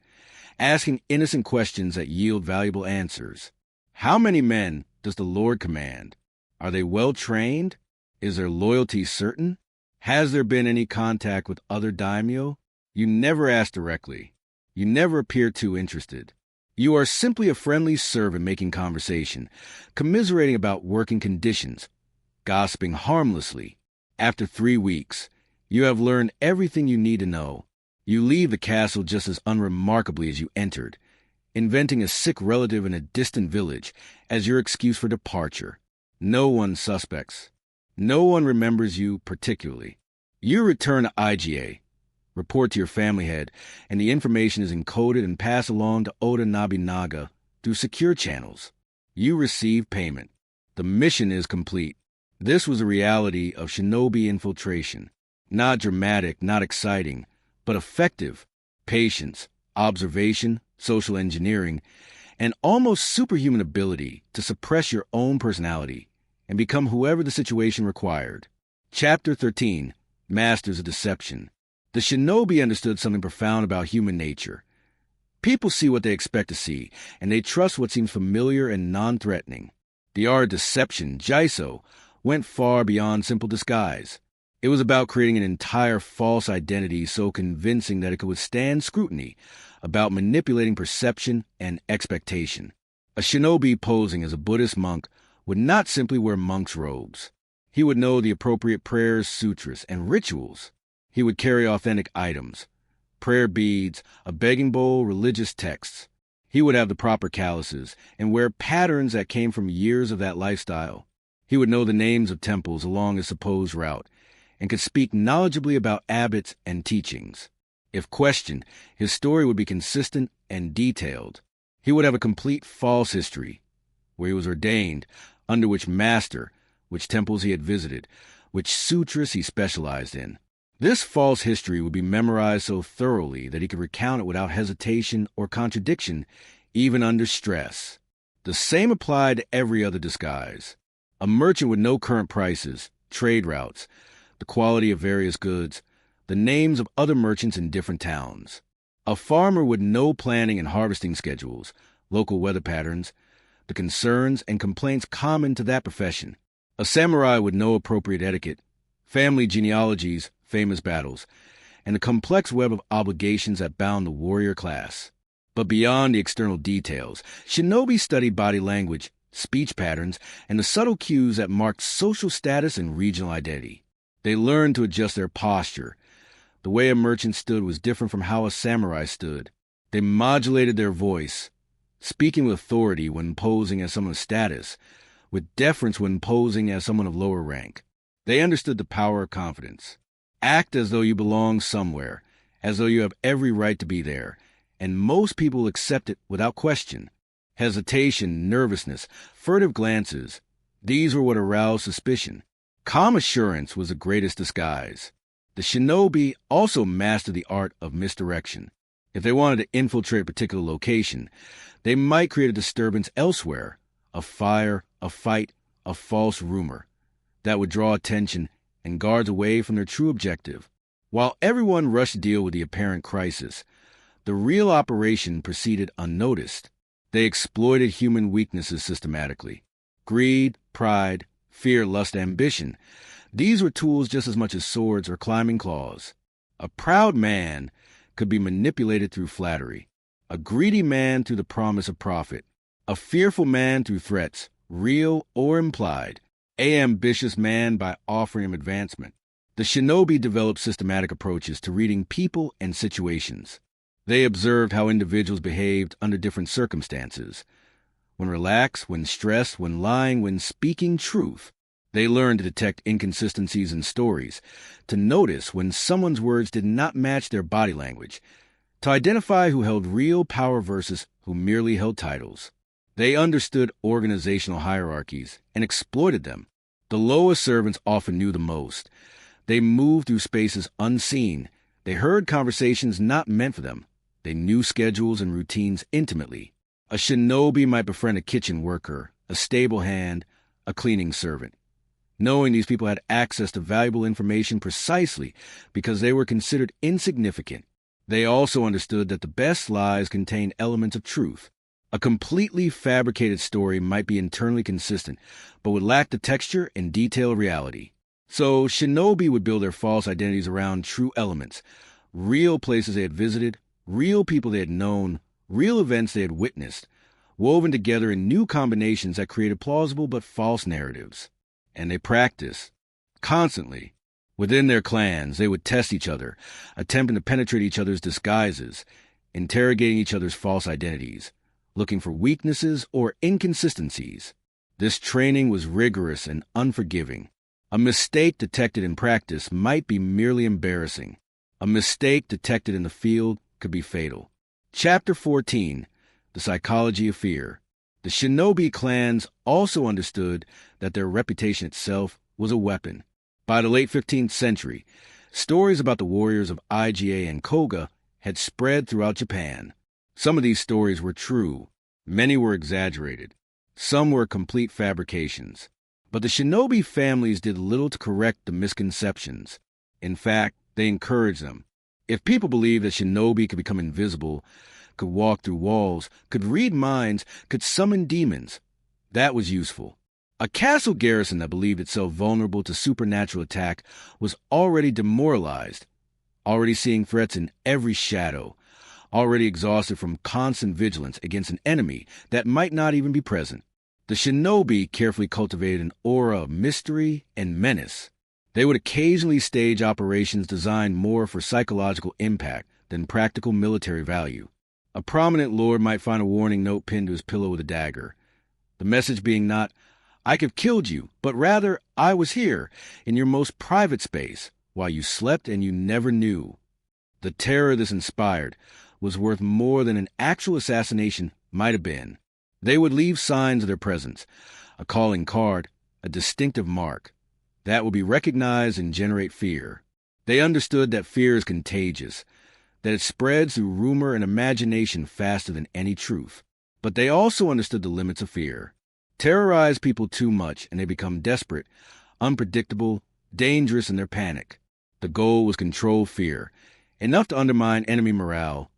asking innocent questions that yield valuable answers. How many men does the Lord command? Are they well trained? Is their loyalty certain? Has there been any contact with other daimyo? You never ask directly. You never appear too interested. You are simply a friendly servant making conversation, commiserating about working conditions, gossiping harmlessly. After 3 weeks, you have learned everything you need to know. You leave the castle just as unremarkably as you entered, inventing a sick relative in a distant village as your excuse for departure. No one suspects. No one remembers you particularly. You return to Iga, report to your family head, and the information is encoded and passed along to Oda Nobunaga through secure channels. You receive payment. The mission is complete. This was the reality of shinobi infiltration. Not dramatic, not exciting, but effective. Patience, observation, social engineering, and almost superhuman ability to suppress your own personality and become whoever the situation required. Chapter 13. Masters of Deception. The shinobi understood something profound about human nature. People see what they expect to see, and they trust what seems familiar and non-threatening. The art of deception, jaiso, went far beyond simple disguise. It was about creating an entire false identity so convincing that it could withstand scrutiny, about manipulating perception and expectation. A shinobi posing as a Buddhist monk would not simply wear monk's robes. He would know the appropriate prayers, sutras, and rituals. He would carry authentic items, prayer beads, a begging bowl, religious texts. He would have the proper calluses and wear patterns that came from years of that lifestyle. He would know the names of temples along his supposed route and could speak knowledgeably about abbots and teachings. If questioned, his story would be consistent and detailed. He would have a complete false history, where he was ordained, under which master, which temples he had visited, which sutras he specialized in. This false history would be memorized so thoroughly that he could recount it without hesitation or contradiction, even under stress. The same applied to every other disguise. A merchant would know current prices, trade routes, the quality of various goods, the names of other merchants in different towns. A farmer would know planting and harvesting schedules, local weather patterns, the concerns and complaints common to that profession. A samurai would know appropriate etiquette, family genealogies, famous battles, and the complex web of obligations that bound the warrior class. But beyond the external details, shinobi studied body language, speech patterns, and the subtle cues that marked social status and regional identity. They learned to adjust their posture. The way a merchant stood was different from how a samurai stood. They modulated their voice, speaking with authority when posing as someone of status, with deference when posing as someone of lower rank. They understood the power of confidence. Act as though you belong somewhere, as though you have every right to be there, and most people accept it without question. Hesitation, nervousness, furtive glances, these were what aroused suspicion. Calm assurance was the greatest disguise. The shinobi also mastered the art of misdirection. If they wanted to infiltrate a particular location, they might create a disturbance elsewhere, a fire, a fight, a false rumor, that would draw attention and guards away from their true objective. While everyone rushed to deal with the apparent crisis, the real operation proceeded unnoticed. They exploited human weaknesses systematically. Greed, pride, fear, lust, ambition. These were tools just as much as swords or climbing claws. A proud man could be manipulated through flattery, a greedy man through the promise of profit, a fearful man through threats, real or implied, an ambitious man by offering him advancement. The shinobi developed systematic approaches to reading people and situations. They observed how individuals behaved under different circumstances. When relaxed, when stressed, when lying, when speaking truth. They learned to detect inconsistencies in stories, to notice when someone's words did not match their body language, to identify who held real power versus who merely held titles. They understood organizational hierarchies and exploited them. The lowest servants often knew the most. They moved through spaces unseen. They heard conversations not meant for them. They knew schedules and routines intimately. A shinobi might befriend a kitchen worker, a stable hand, a cleaning servant, knowing these people had access to valuable information precisely because they were considered insignificant. They also understood that the best lies contained elements of truth. A completely fabricated story might be internally consistent, but would lack the texture and detail of reality. So shinobi would build their false identities around true elements, real places they had visited, real people they had known, real events they had witnessed, woven together in new combinations that created plausible but false narratives. And they practiced constantly. Within their clans, they would test each other, attempting to penetrate each other's disguises, interrogating each other's false identities, looking for weaknesses or inconsistencies. This training was rigorous and unforgiving. A mistake detected in practice might be merely embarrassing. A mistake detected in the field could be fatal. Chapter 14, The Psychology of Fear. The shinobi clans also understood that their reputation itself was a weapon. By the late 15th century, stories about the warriors of Iga and Kōga had spread throughout Japan. Some of these stories were true. Many were exaggerated. Some were complete fabrications. But the shinobi families did little to correct the misconceptions. In fact, they encouraged them. If people believed that shinobi could become invisible, could walk through walls, could read minds, could summon demons, that was useful. A castle garrison that believed itself vulnerable to supernatural attack was already demoralized, already seeing threats in every shadow, already exhausted from constant vigilance against an enemy that might not even be present. The shinobi carefully cultivated an aura of mystery and menace. They would occasionally stage operations designed more for psychological impact than practical military value. A prominent lord might find a warning note pinned to his pillow with a dagger, the message being not, "I could have killed you," but rather, "I was here, in your most private space, while you slept and you never knew." The terror this inspired was worth more than an actual assassination might have been. They would leave signs of their presence, a calling card, a distinctive mark, that would be recognized and generate fear. They understood that fear is contagious, that it spreads through rumor and imagination faster than any truth. But they also understood the limits of fear. Terrorize people too much and they become desperate, unpredictable, dangerous in their panic. The goal was control fear, enough to undermine enemy morale,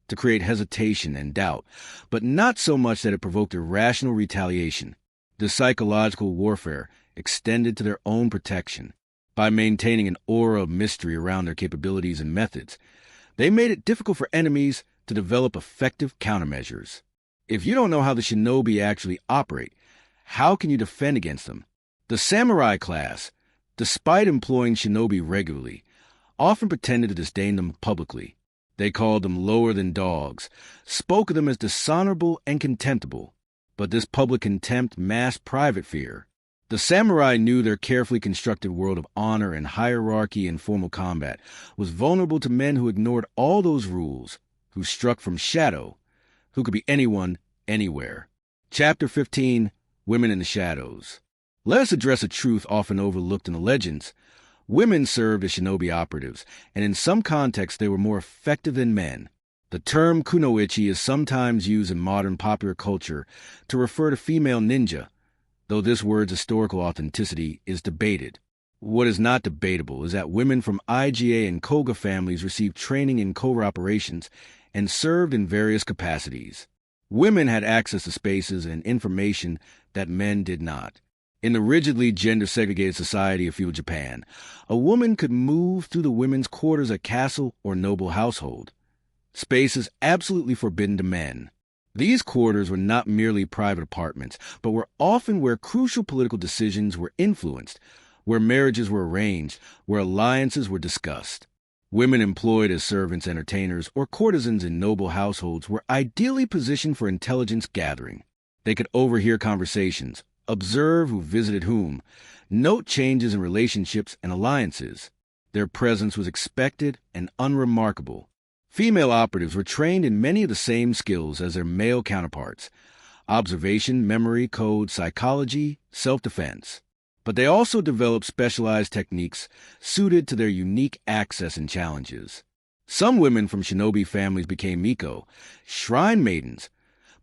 to create hesitation and doubt, but not so much that it provoked irrational retaliation. The psychological warfare extended to their own protection. By maintaining an aura of mystery around their capabilities and methods, they made it difficult for enemies to develop effective countermeasures. If you don't know how the shinobi actually operate, how can you defend against them? The samurai class, despite employing shinobi regularly, often pretended to disdain them publicly. They called them lower than dogs, spoke of them as dishonorable and contemptible. But this public contempt masked private fear. The samurai knew their carefully constructed world of honor and hierarchy in formal combat was vulnerable to men who ignored all those rules, who struck from shadow, who could be anyone, anywhere. Chapter 15, Women in the Shadows. Let us address a truth often overlooked in the legends. Women served as shinobi operatives, and in some contexts they were more effective than men. The term kunoichi is sometimes used in modern popular culture to refer to female ninja, though this word's historical authenticity is debated. What is not debatable is that women from Iga and Kōga families received training in covert operations and served in various capacities. Women had access to spaces and information that men did not. In the rigidly gender-segregated society of feudal Japan, a woman could move through the women's quarters at castle or noble household, spaces absolutely forbidden to men. These quarters were not merely private apartments, but were often where crucial political decisions were influenced, where marriages were arranged, where alliances were discussed. Women employed as servants, entertainers, or courtesans in noble households were ideally positioned for intelligence gathering. They could overhear conversations, observe who visited whom, note changes in relationships and alliances. Their presence was expected and unremarkable. Female operatives were trained in many of the same skills as their male counterparts: observation, memory, code, psychology, self-defense. But they also developed specialized techniques suited to their unique access and challenges. Some women from shinobi families became miko, shrine maidens,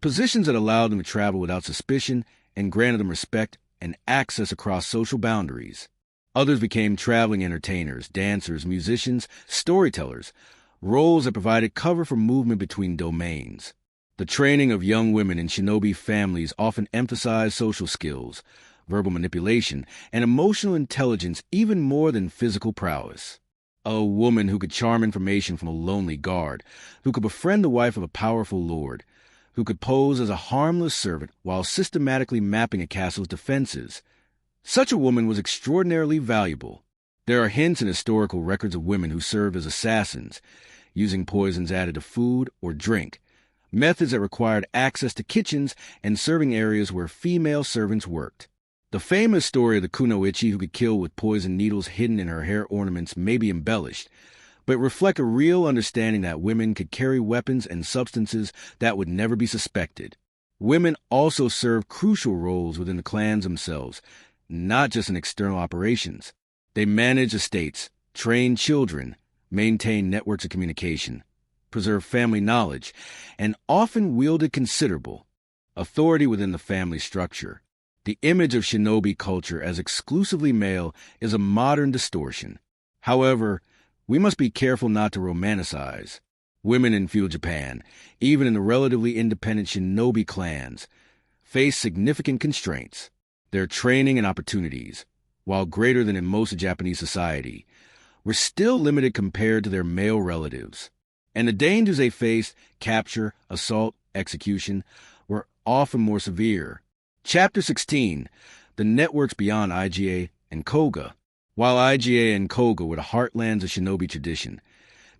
positions that allowed them to travel without suspicion and granted them respect and access across social boundaries. Others became traveling entertainers, dancers, musicians, storytellers, roles that provided cover for movement between domains. The training of young women in shinobi families often emphasized social skills, verbal manipulation, and emotional intelligence even more than physical prowess. A woman who could charm information from a lonely guard, who could befriend the wife of a powerful lord, who could pose as a harmless servant while systematically mapping a castle's defenses. Such a woman was extraordinarily valuable. There are hints in historical records of women who served as assassins, using poisons added to food or drink, methods that required access to kitchens and serving areas where female servants worked. The famous story of the kunoichi who could kill with poison needles hidden in her hair ornaments may be embellished, but reflect a real understanding that women could carry weapons and substances that would never be suspected. Women also served crucial roles within the clans themselves, not just in external operations. They managed estates, trained children, maintained networks of communication, preserved family knowledge, and often wielded considerable authority within the family structure. The image of shinobi culture as exclusively male is a modern distortion. However, we must be careful not to romanticize. Women in feudal Japan, even in the relatively independent shinobi clans, face significant constraints. Their training and opportunities, while greater than in most of Japanese society, were still limited compared to their male relatives. And the dangers they faced, capture, assault, execution, were often more severe. Chapter 16, The Networks Beyond Iga and Kōga. While Iga and Kōga were the heartlands of shinobi tradition,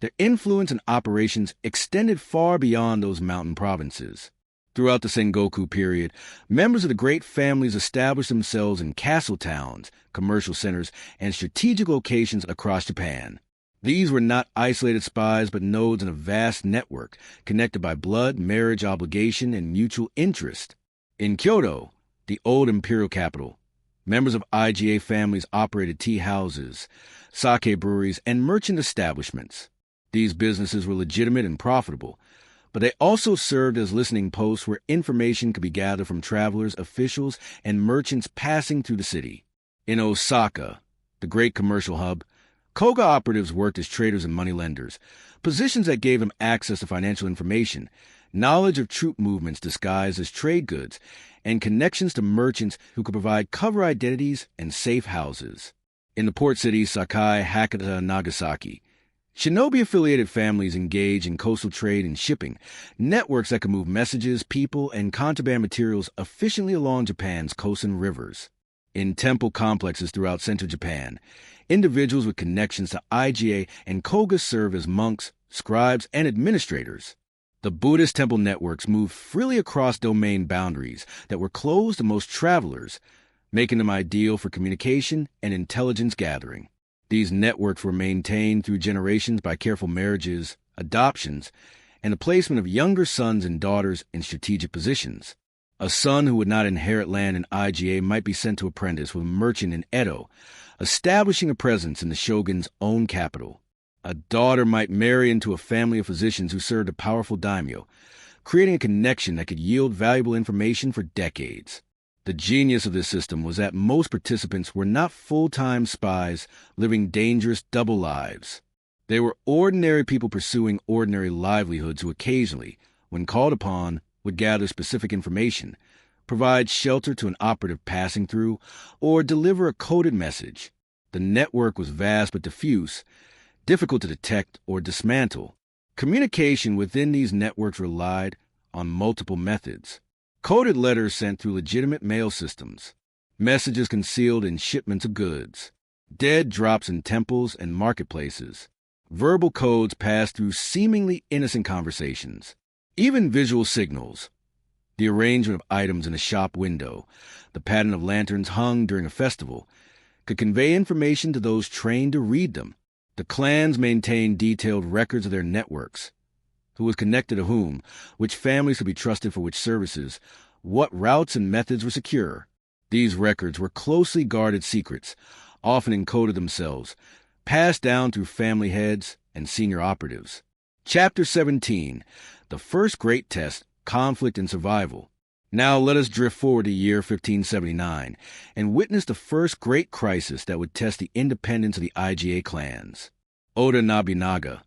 their influence and operations extended far beyond those mountain provinces. Throughout the Sengoku period, members of the great families established themselves in castle towns, commercial centers, and strategic locations across Japan. These were not isolated spies but nodes in a vast network, connected by blood, marriage, obligation, and mutual interest. In Kyoto, the old imperial capital, members of Iga families operated tea houses, sake breweries, and merchant establishments. These businesses were legitimate and profitable, but they also served as listening posts where information could be gathered from travelers, officials, and merchants passing through the city. In Osaka, the great commercial hub, Kōga operatives worked as traders and moneylenders, positions that gave them access to financial information, knowledge of troop movements disguised as trade goods, and connections to merchants who could provide cover identities and safe houses. In the port cities Sakai, Hakata, and Nagasaki, Shinobi-affiliated families engage in coastal trade and shipping, networks that can move messages, people, and contraband materials efficiently along Japan's coasts and rivers. In temple complexes throughout central Japan, individuals with connections to Iga and Kōga serve as monks, scribes, and administrators. The Buddhist temple networks moved freely across domain boundaries that were closed to most travelers, making them ideal for communication and intelligence gathering. These networks were maintained through generations by careful marriages, adoptions, and the placement of younger sons and daughters in strategic positions. A son who would not inherit land in Iga might be sent to apprentice with a merchant in Edo, establishing a presence in the shogun's own capital. A daughter might marry into a family of physicians who served a powerful daimyo, creating a connection that could yield valuable information for decades. The genius of this system was that most participants were not full-time spies living dangerous double lives. They were ordinary people pursuing ordinary livelihoods who occasionally, when called upon, would gather specific information, provide shelter to an operative passing through, or deliver a coded message. The network was vast but diffuse, difficult to detect or dismantle. Communication within these networks relied on multiple methods. Coded letters sent through legitimate mail systems, messages concealed in shipments of goods, dead drops in temples and marketplaces, verbal codes passed through seemingly innocent conversations, even visual signals. The arrangement of items in a shop window, the pattern of lanterns hung during a festival, could convey information to those trained to read them. The clans maintained detailed records of their networks, who was connected to whom, which families could be trusted for which services, what routes and methods were secure. These records were closely guarded secrets, often encoded themselves, passed down through family heads and senior operatives. Chapter 17, The First Great Test, Conflict and Survival. Now let us drift forward to the year 1579 and witness the first great crisis that would test the independence of the Iga clans. Oda Nobunaga,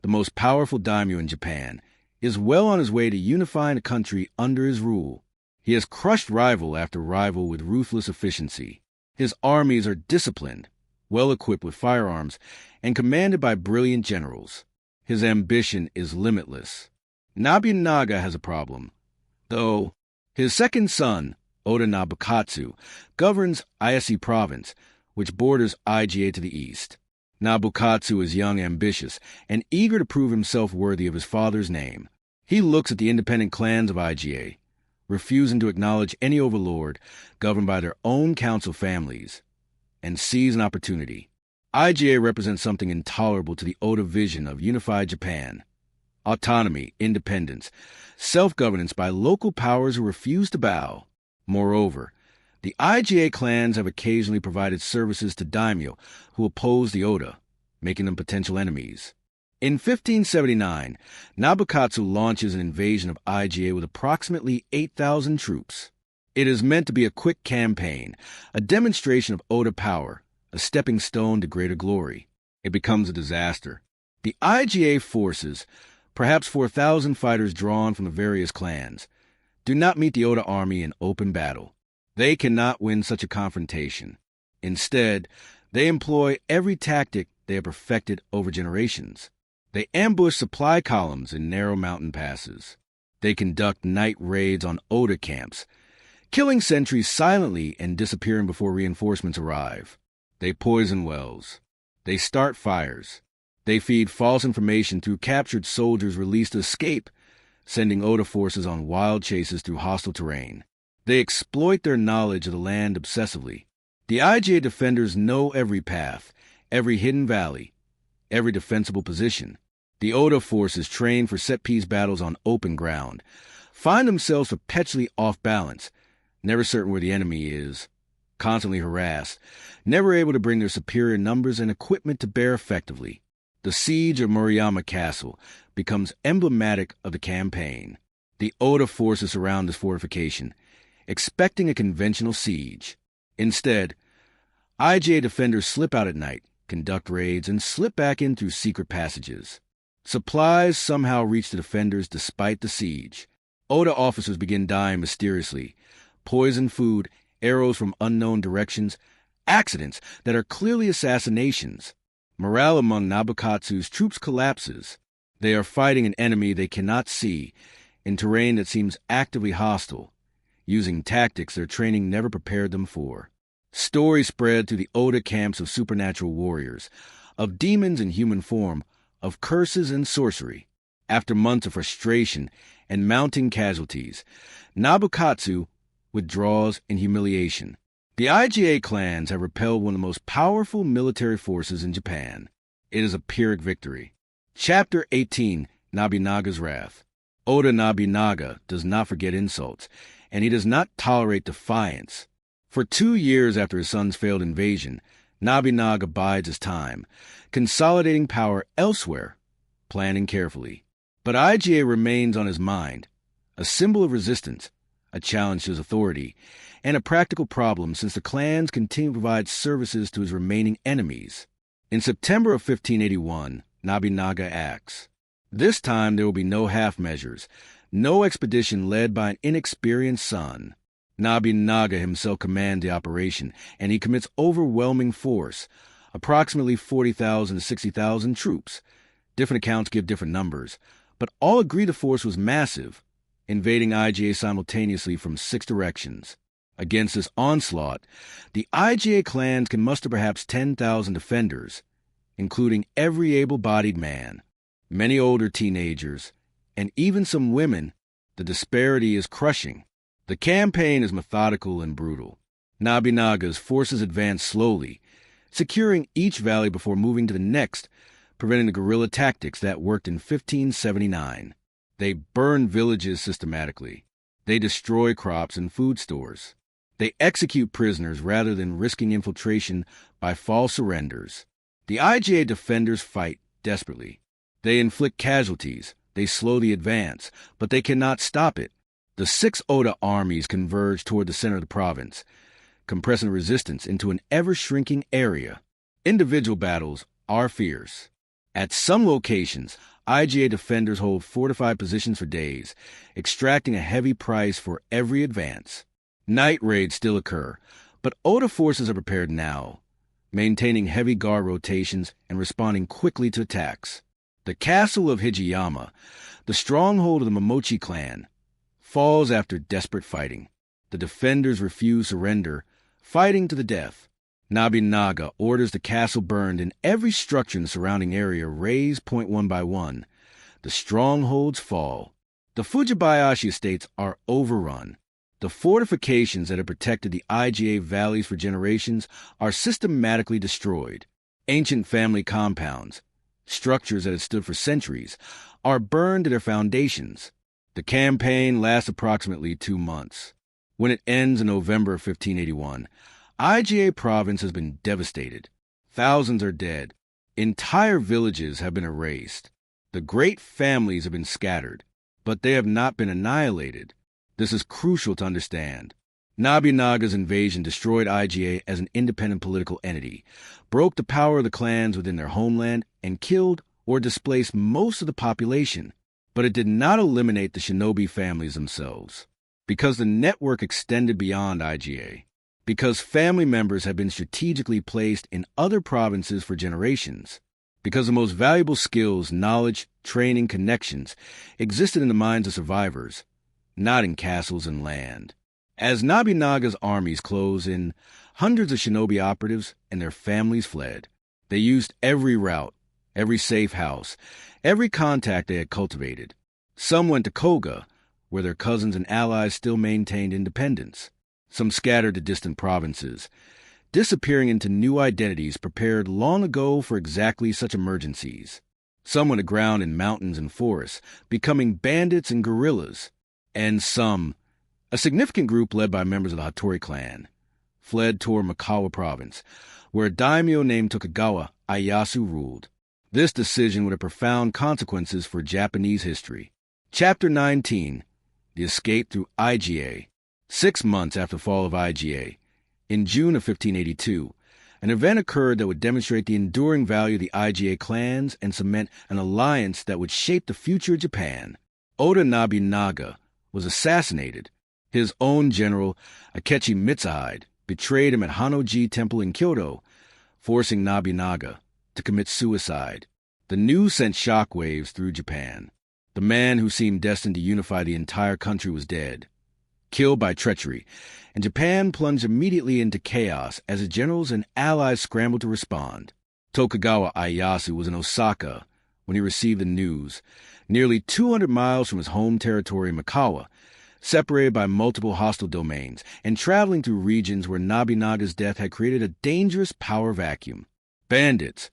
the most powerful daimyo in Japan, is well on his way to unifying the country under his rule. He has crushed rival after rival with ruthless efficiency. His armies are disciplined, well-equipped with firearms, and commanded by brilliant generals. His ambition is limitless. Nobunaga has a problem, though. His second son, Oda Nobunaga, governs Ayase Province, which borders Iga to the east. Nobunaga is young, ambitious, and eager to prove himself worthy of his father's name. He looks at the independent clans of Iga, refusing to acknowledge any overlord governed by their own council families, and sees an opportunity. Iga represents something intolerable to the Oda vision of unified Japan. Autonomy, independence, self-governance by local powers who refuse to bow. Moreover, the Iga clans have occasionally provided services to daimyo who oppose the Oda, making them potential enemies. In 1579, Nobunaga launches an invasion of Iga with approximately 8,000 troops. It is meant to be a quick campaign, a demonstration of Oda power, a stepping stone to greater glory. It becomes a disaster. The Iga forces, perhaps 4,000 fighters drawn from the various clans, do not meet the Oda army in open battle. They cannot win such a confrontation. Instead, they employ every tactic they have perfected over generations. They ambush supply columns in narrow mountain passes. They conduct night raids on Oda camps, killing sentries silently and disappearing before reinforcements arrive. They poison wells. They start fires. They feed false information through captured soldiers released to escape, sending Oda forces on wild chases through hostile terrain. They exploit their knowledge of the land obsessively. The Iga defenders know every path, every hidden valley, every defensible position. The Oda forces trained for set-piece battles on open ground find themselves perpetually off balance, never certain where the enemy is, constantly harassed, never able to bring their superior numbers and equipment to bear effectively. The siege of Murayama Castle becomes emblematic of the campaign. The Oda forces surround this fortification, expecting a conventional siege. Instead, Iga defenders slip out at night, conduct raids, and slip back in through secret passages. Supplies somehow reach the defenders despite the siege. Oda officers begin dying mysteriously. Poisoned food, arrows from unknown directions, accidents that are clearly assassinations. Morale among Nabukatsu's troops collapses. They are fighting an enemy they cannot see in terrain that seems actively hostile, using tactics their training never prepared them for. Stories spread through the Oda camps of supernatural warriors, of demons in human form, of curses and sorcery. After months of frustration and mounting casualties, Nabukatsu withdraws in humiliation. The Iga clans have repelled one of the most powerful military forces in Japan. It is a Pyrrhic victory. Chapter 18, Nobunaga's Wrath. Oda Nobunaga does not forget insults, and he does not tolerate defiance. For 2 years after his son's failed invasion, Nobunaga bides his time, consolidating power elsewhere, planning carefully. But Iga remains on his mind, a symbol of resistance, a challenge to his authority, and a practical problem since the clans continue to provide services to his remaining enemies. In September of 1581, Nobunaga acts. This time there will be no half measures, no expedition led by an inexperienced son. Nobunaga himself commands the operation, and he commits overwhelming force, approximately 40,000 to 60,000 troops. Different accounts give different numbers, but all agree the force was massive, invading Iga simultaneously from 6 directions. Against this onslaught, the Iga clans can muster perhaps 10,000 defenders, including every able-bodied man, many older teenagers, and even some women. The disparity is crushing. The campaign is methodical and brutal. Nobunaga's forces advance slowly, securing each valley before moving to the next, preventing the guerrilla tactics that worked in 1579. They burn villages systematically. They destroy crops and food stores. They execute prisoners rather than risking infiltration by false surrenders. The Iga defenders fight desperately. They inflict casualties. They slow the advance, but they cannot stop it. The 6 Oda armies converge toward the center of the province, compressing resistance into an ever-shrinking area. Individual battles are fierce. At some locations, Iga defenders hold fortified positions for days, extracting a heavy price for every advance. Night raids still occur, but Oda forces are prepared now, maintaining heavy guard rotations and responding quickly to attacks. The castle of Hijiyama, the stronghold of the Momochi clan, falls after desperate fighting. The defenders refuse surrender, fighting to the death. Nobunaga orders the castle burned and every structure in the surrounding area razed point one by one. The strongholds fall. The Fujibayashi estates are overrun. The fortifications that have protected the Iga valleys for generations are systematically destroyed. Ancient family compounds, structures that have stood for centuries, are burned to their foundations. The campaign lasts approximately 2 months. When it ends in November of 1581, Iga province has been devastated. Thousands are dead. Entire villages have been erased. The great families have been scattered, but they have not been annihilated. This is crucial to understand. Nobunaga's invasion destroyed Iga as an independent political entity, broke the power of the clans within their homeland, and killed or displaced most of the population. But it did not eliminate the shinobi families themselves. Because the network extended beyond Iga. Because family members have been strategically placed in other provinces for generations. Because the most valuable skills, knowledge, training, connections existed in the minds of survivors, not in castles and land. As Nobunaga's armies closed in, hundreds of shinobi operatives and their families fled. They used every route, every safe house, every contact they had cultivated. Some went to Kōga, where their cousins and allies still maintained independence. Some scattered to distant provinces, disappearing into new identities prepared long ago for exactly such emergencies. Some went aground in mountains and forests, becoming bandits and guerrillas. And some, a significant group led by members of the Hattori clan, fled toward Mikawa province, where a daimyo named Tokugawa Ieyasu ruled. This decision would have profound consequences for Japanese history. Chapter 19, The Escape through Iga. 6 months after the fall of Iga, in June of 1582, an event occurred that would demonstrate the enduring value of the Iga clans and cement an alliance that would shape the future of Japan. Oda Nobunaga was assassinated. His own general, Akechi Mitsuhide, betrayed him at Honnoji Temple in Kyoto, forcing Nobunaga, to commit suicide. The news sent shockwaves through Japan. The man who seemed destined to unify the entire country was dead, killed by treachery, and Japan plunged immediately into chaos as its generals and allies scrambled to respond. Tokugawa Ieyasu was in Osaka when he received the news, nearly 200 miles from his home territory in Mikawa, separated by multiple hostile domains, and traveling through regions where Nobunaga's death had created a dangerous power vacuum. Bandits,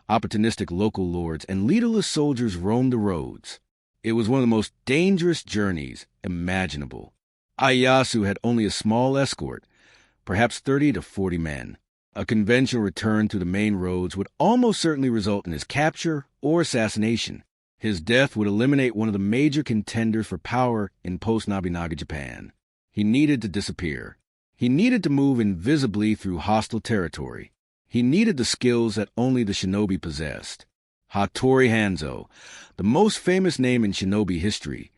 opportunistic local lords, and leaderless soldiers roamed the roads. It was one of the most dangerous journeys imaginable. Ieyasu had only a small escort, perhaps 30 to 40 men. A conventional return to the main roads would almost certainly result in his capture or assassination. His death would eliminate one of the major contenders for power in post-Nobunaga Japan. He needed to disappear. He needed to move invisibly through hostile territory. He needed the skills that only the shinobi possessed. Hattori Hanzo, the most famous name in shinobi history,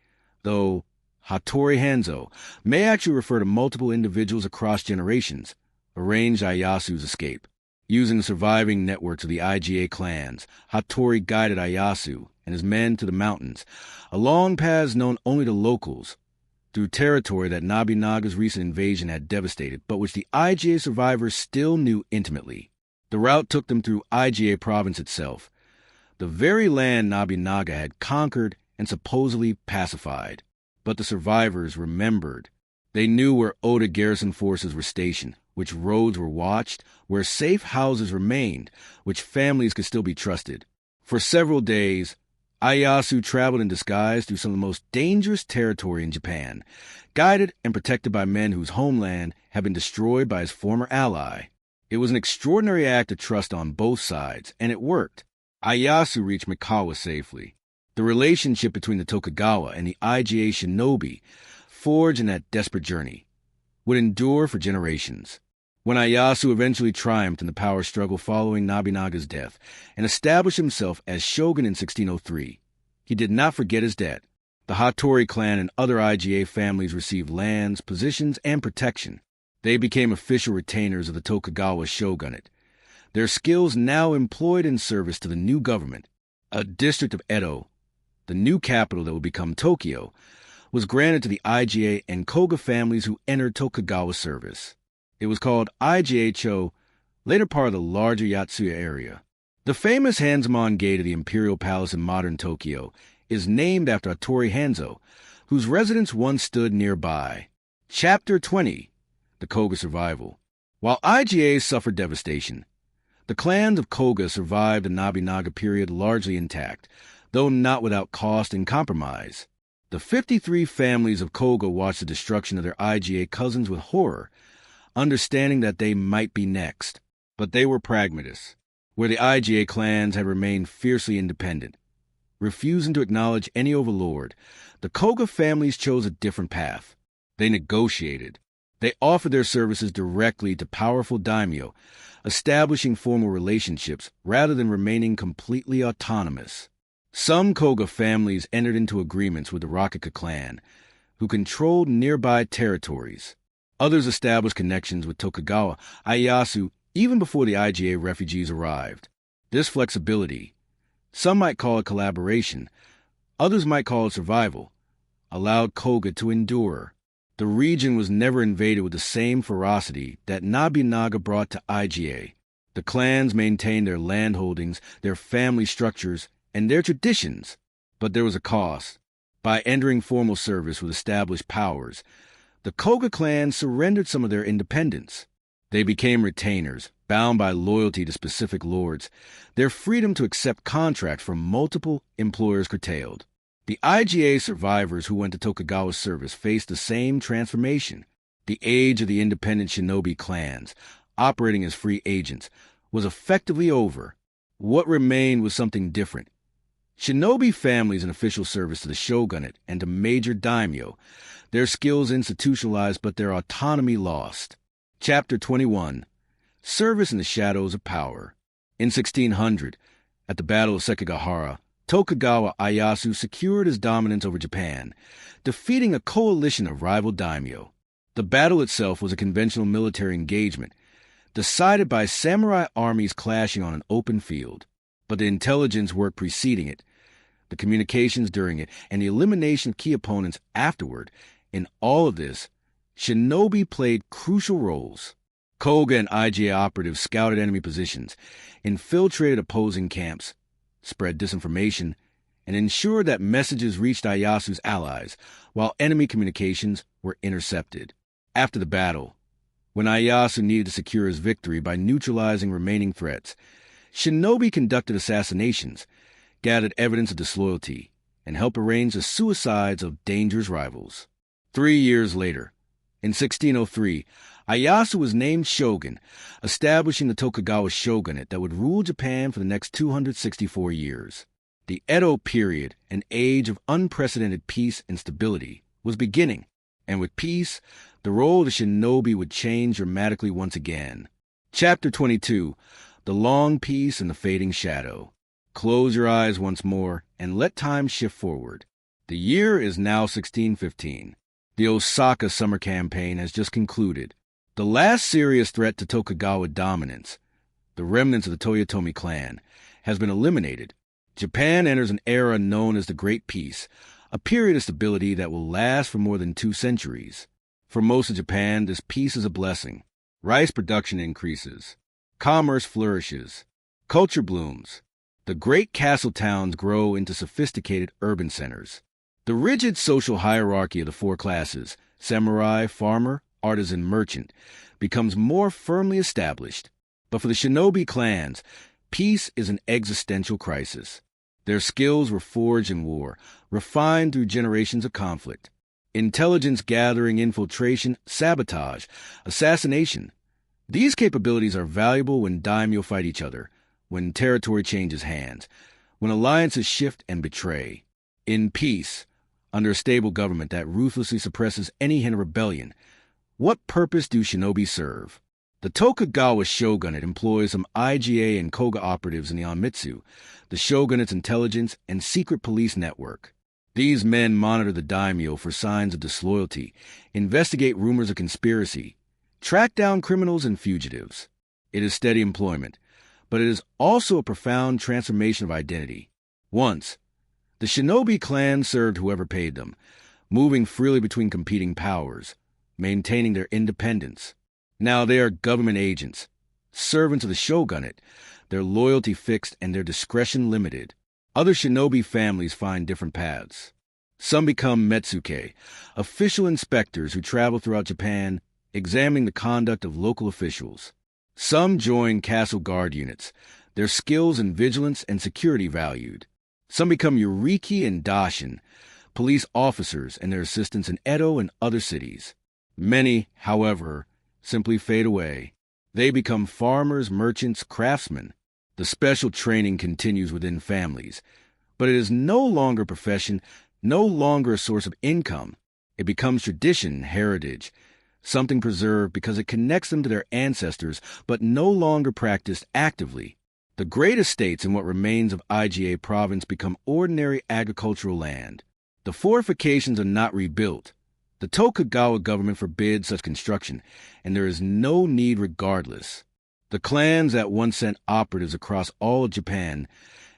though Hattori Hanzo may actually refer to multiple individuals across generations, arranged Ieyasu's escape. Using the surviving networks of the Iga clans, Hattori guided Ieyasu and his men to the mountains, along paths known only to locals, through territory that Nobunaga's recent invasion had devastated, but which the Iga survivors still knew intimately. The route took them through Iga province itself, the very land Nobunaga had conquered and supposedly pacified. But the survivors remembered. They knew where Oda garrison forces were stationed, which roads were watched, where safe houses remained, which families could still be trusted. For several days, Ieyasu traveled in disguise through some of the most dangerous territory in Japan, guided and protected by men whose homeland had been destroyed by his former ally. It was an extraordinary act of trust on both sides, and it worked. Ieyasu reached Mikawa safely. The relationship between the Tokugawa and the Iga shinobi, forged in that desperate journey, would endure for generations. When Ieyasu eventually triumphed in the power struggle following Nobunaga's death and established himself as shogun in 1603, he did not forget his debt. The Hattori clan and other Iga families received lands, positions, and protection. They became official retainers of the Tokugawa shogunate, their skills now employed in service to the new government. A district of Edo, the new capital that would become Tokyo, was granted to the Iga and Kōga families who entered Tokugawa service. It was called Iga-cho, later part of the larger Yatsuya area. The famous Hanzomon Gate of the Imperial Palace in modern Tokyo is named after Hattori Hanzo, whose residence once stood nearby. Chapter 20. The Kōga Survival. While Iga suffered devastation, the clans of Kōga survived the Nobunaga period largely intact, though not without cost and compromise. The 53 families of Kōga watched the destruction of their Iga cousins with horror, understanding that they might be next. But they were pragmatists, where the Iga clans had remained fiercely independent. Refusing to acknowledge any overlord, the Kōga families chose a different path. They negotiated. They offered their services directly to powerful daimyo, establishing formal relationships rather than remaining completely autonomous. Some Kōga families entered into agreements with the Rakaka clan, who controlled nearby territories. Others established connections with Tokugawa Ieyasu even before the Iga refugees arrived. This flexibility, some might call it collaboration, others might call it survival, allowed Kōga to endure. The region was never invaded with the same ferocity that Nobunaga brought to Iga. The clans maintained their landholdings, their family structures, and their traditions, but there was a cost. By entering formal service with established powers, the Kōga clan surrendered some of their independence. They became retainers, bound by loyalty to specific lords, their freedom to accept contracts from multiple employers curtailed. The Iga survivors who went to Tokugawa's service faced the same transformation. The age of the independent shinobi clans, operating as free agents, was effectively over. What remained was something different. Shinobi families in official service to the shogunate and to major daimyo, their skills institutionalized but their autonomy lost. Chapter 21. Service in the Shadows of Power. In 1600, at the Battle of Sekigahara, Tokugawa Ieyasu secured his dominance over Japan, defeating a coalition of rival daimyo. The battle itself was a conventional military engagement, decided by samurai armies clashing on an open field. but the intelligence work preceding it, the communications during it, and the elimination of key opponents afterward, in all of this, shinobi played crucial roles. Kōga and Iga operatives scouted enemy positions, infiltrated opposing camps, spread disinformation, and ensured that messages reached Ieyasu's allies, while enemy communications were intercepted. After the battle, when Ieyasu needed to secure his victory by neutralizing remaining threats, shinobi conducted assassinations, gathered evidence of disloyalty, and helped arrange the suicides of dangerous rivals. 3 years later, in 1603, Ieyasu was named shogun, establishing the Tokugawa shogunate that would rule Japan for the next 264 years. The Edo period, an age of unprecedented peace and stability, was beginning, and with peace, the role of the shinobi would change dramatically once again. Chapter 22, The Long Peace and the Fading Shadow. Close your eyes once more and let time shift forward. The year is now 1615. The Osaka summer campaign has just concluded. The last serious threat to Tokugawa dominance, the remnants of the Toyotomi clan, has been eliminated. Japan enters an era known as the Great Peace, a period of stability that will last for more than 2 centuries. For most of Japan, this peace is a blessing. Rice production increases. Commerce flourishes. Culture blooms. The great castle towns grow into sophisticated urban centers. The rigid social hierarchy of the 4 classes, samurai, farmer, artisan, merchant, becomes more firmly established. But for the shinobi clans, peace is an existential crisis. Their skills were forged in war, refined through generations of conflict. Intelligence gathering, infiltration, sabotage, assassination. These capabilities are valuable when daimyo fight each other, when territory changes hands, when alliances shift and betray. In peace, under a stable government that ruthlessly suppresses any hint of rebellion, what purpose do shinobi serve? The Tokugawa shogunate employs some Iga and Kōga operatives in the Anmitsu, the shogunate's intelligence and secret police network. These men monitor the daimyo for signs of disloyalty, investigate rumors of conspiracy, track down criminals and fugitives. It is steady employment, but it is also a profound transformation of identity. Once, the shinobi clan served whoever paid them, moving freely between competing powers, maintaining their independence. Now they are government agents, servants of the shogunate, their loyalty fixed and their discretion limited. Other shinobi families find different paths. Some become metsuke, official inspectors who travel throughout Japan, examining the conduct of local officials. Some join castle guard units, their skills in vigilance and security valued. Some become yuriki and dashin, police officers and their assistants in Edo and other cities. Many, however, simply fade away. They become farmers, merchants, craftsmen. The special training continues within families, but it is no longer a profession, no longer a source of income. It becomes tradition, heritage, something preserved because it connects them to their ancestors, but no longer practiced actively. The great estates in what remains of Iga province become ordinary agricultural land. The fortifications are not rebuilt. The Tokugawa government forbids such construction, and there is no need regardless. The clans that once sent operatives across all of Japan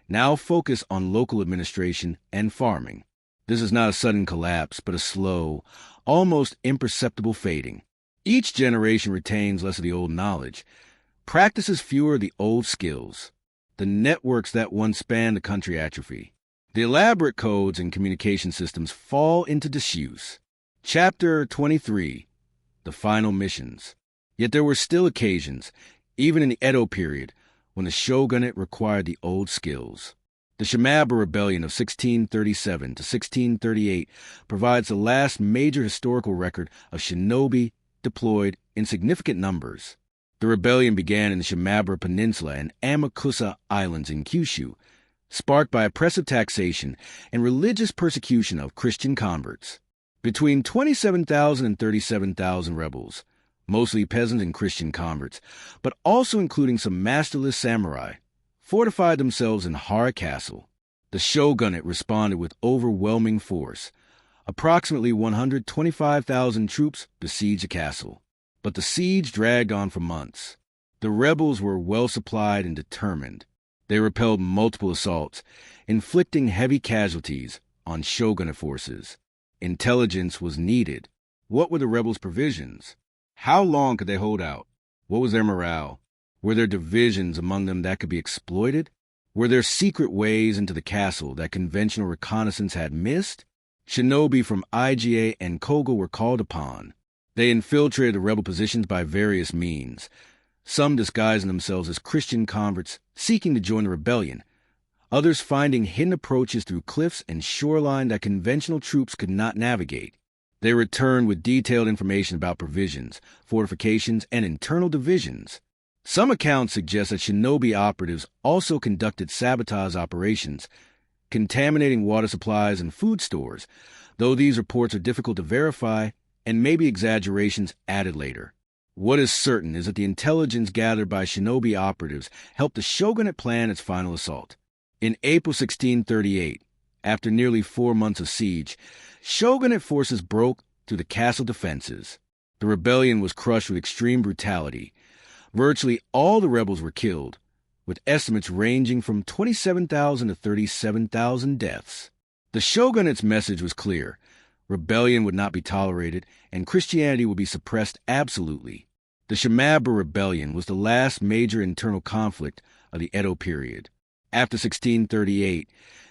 now focus on local administration and farming. This is not a sudden collapse, but a slow, almost imperceptible fading. Each generation retains less of the old knowledge, practices fewer of the old skills. The networks that once spanned the country atrophy. The elaborate codes and communication systems fall into disuse. Chapter 23, The Final Missions. Yet there were still occasions, even in the Edo period, when the shogunate required the old skills. The Shimaba Rebellion of 1637 to 1638 provides the last major historical record of shinobi deployed in significant numbers. The rebellion began in the Shimabara Peninsula and Amakusa Islands in Kyushu, sparked by oppressive taxation and religious persecution of Christian converts. Between 27,000 and 37,000 rebels, mostly peasants and Christian converts, but also including some masterless samurai, fortified themselves in Hara Castle. The shogunate responded with overwhelming force. Approximately 125,000 troops besieged the castle. But the siege dragged on for months. The rebels were well supplied and determined. They repelled multiple assaults, inflicting heavy casualties on shogunate forces. Intelligence was needed. What were the rebels' provisions? How long could they hold out? What was their morale? Were there divisions among them that could be exploited? Were there secret ways into the castle that conventional reconnaissance had missed? Shinobi from Iga and Kōga were called upon. They infiltrated the rebel positions by various means, some disguising themselves as Christian converts seeking to join the rebellion, others finding hidden approaches through cliffs and shoreline that conventional troops could not navigate. They returned with detailed information about provisions, fortifications, and internal divisions. Some accounts suggest that shinobi operatives also conducted sabotage operations, contaminating water supplies and food stores, though these reports are difficult to verify and may be exaggerations added later. What is certain is that the intelligence gathered by shinobi operatives helped the shogunate plan its final assault. In April 1638, after nearly 4 months of siege, shogunate forces broke through the castle defenses. The rebellion was crushed with extreme brutality. Virtually all the rebels were killed, with estimates ranging from 27,000 to 37,000 deaths. The shogunate's message was clear. Rebellion would not be tolerated, and Christianity would be suppressed absolutely. The Shimabara Rebellion was the last major internal conflict of the Edo period. After 1638,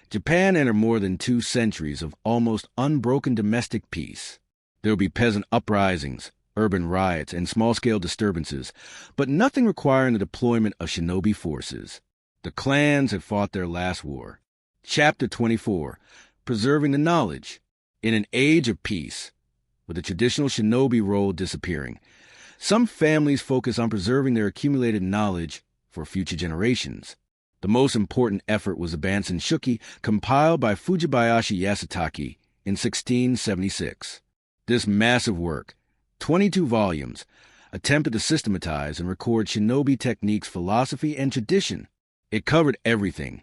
Japan entered more than 2 centuries of almost unbroken domestic peace. There would be peasant uprisings, urban riots, and small-scale disturbances, but nothing requiring the deployment of shinobi forces. The clans had fought their last war. Chapter 24, Preserving the Knowledge. In an age of peace, with the traditional shinobi role disappearing, some families focus on preserving their accumulated knowledge for future generations. The most important effort was the Bansen Shuki, compiled by Fujibayashi Yasutake in 1676. This massive work, 22 volumes, attempted to systematize and record shinobi techniques, philosophy, and tradition. It covered everything: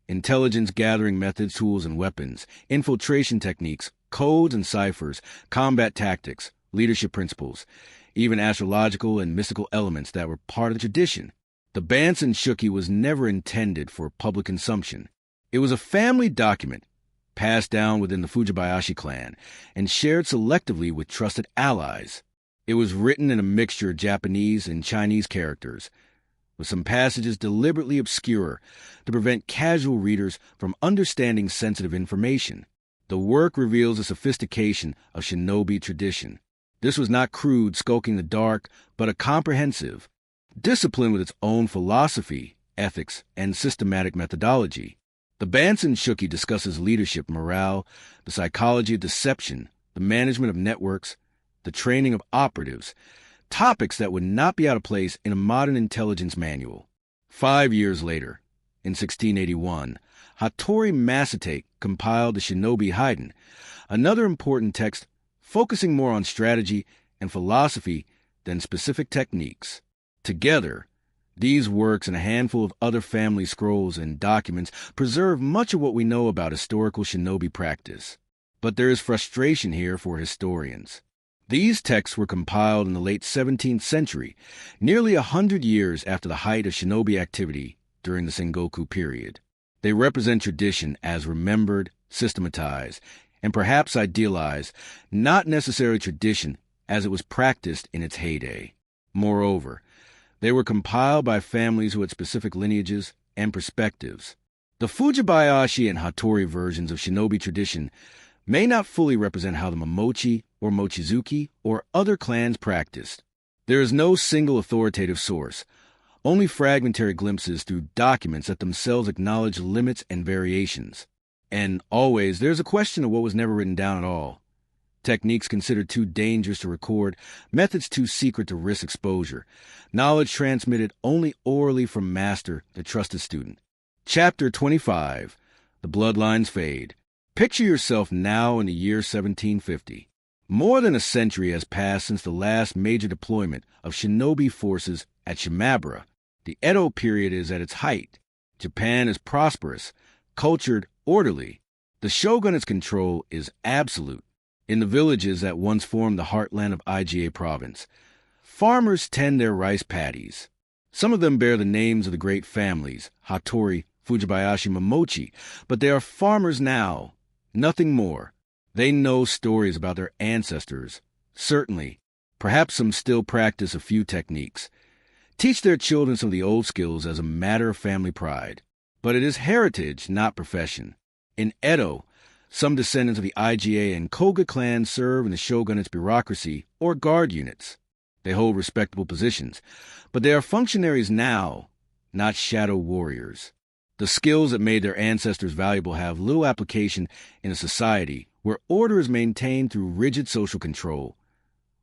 intelligence gathering methods, tools, and weapons, infiltration techniques, codes and ciphers, combat tactics, leadership principles, even astrological and mystical elements that were part of the tradition. The Bansen Shuki was never intended for public consumption. It was a family document, passed down within the Fujibayashi clan, and shared selectively with trusted allies. It was written in a mixture of Japanese and Chinese characters, with some passages deliberately obscure to prevent casual readers from understanding sensitive information. The work reveals the sophistication of shinobi tradition. This was not crude, skulking the dark, but a comprehensive discipline with its own philosophy, ethics, and systematic methodology. The Bansen Shuki discusses leadership, morale, the psychology of deception, the management of networks, the training of operatives, topics that would not be out of place in a modern intelligence manual. 5 years later, in 1681, Hattori Masate compiled the Shinobi Haiden, another important text focusing more on strategy and philosophy than specific techniques. Together, these works and a handful of other family scrolls and documents preserve much of what we know about historical shinobi practice. But there is frustration here for historians. These texts were compiled in the late 17th century, nearly 100 years after the height of shinobi activity during the Sengoku period. They represent tradition as remembered, systematized, and perhaps idealized, not necessarily tradition as it was practiced in its heyday. Moreover, they were compiled by families who had specific lineages and perspectives. The Fujibayashi and Hattori versions of shinobi tradition may not fully represent how the Momochi or Mochizuki or other clans practiced. There is no single authoritative source, only fragmentary glimpses through documents that themselves acknowledge limits and variations. And always, there's a question of what was never written down at all. Techniques considered too dangerous to record, methods too secret to risk exposure, knowledge transmitted only orally from master to trusted student. Chapter 25, The Bloodlines Fade. Picture yourself now in the year 1750. More than a century has passed since the last major deployment of shinobi forces at Shimabara. The Edo period is at its height. Japan is prosperous, cultured, orderly. The shogunate's control is absolute. In the villages that once formed the heartland of Iga province, farmers tend their rice paddies. Some of them bear the names of the great families, Hattori, Fujibayashi, Momochi, but they are farmers now, nothing more. They know stories about their ancestors. Certainly, perhaps some still practice a few techniques. Teach their children some of the old skills as a matter of family pride. But it is heritage, not profession. In Edo, some descendants of the Iga and Kōga clans serve in the shogunate's bureaucracy or guard units. They hold respectable positions, but they are functionaries now, not shadow warriors. The skills that made their ancestors valuable have little application in a society where order is maintained through rigid social control,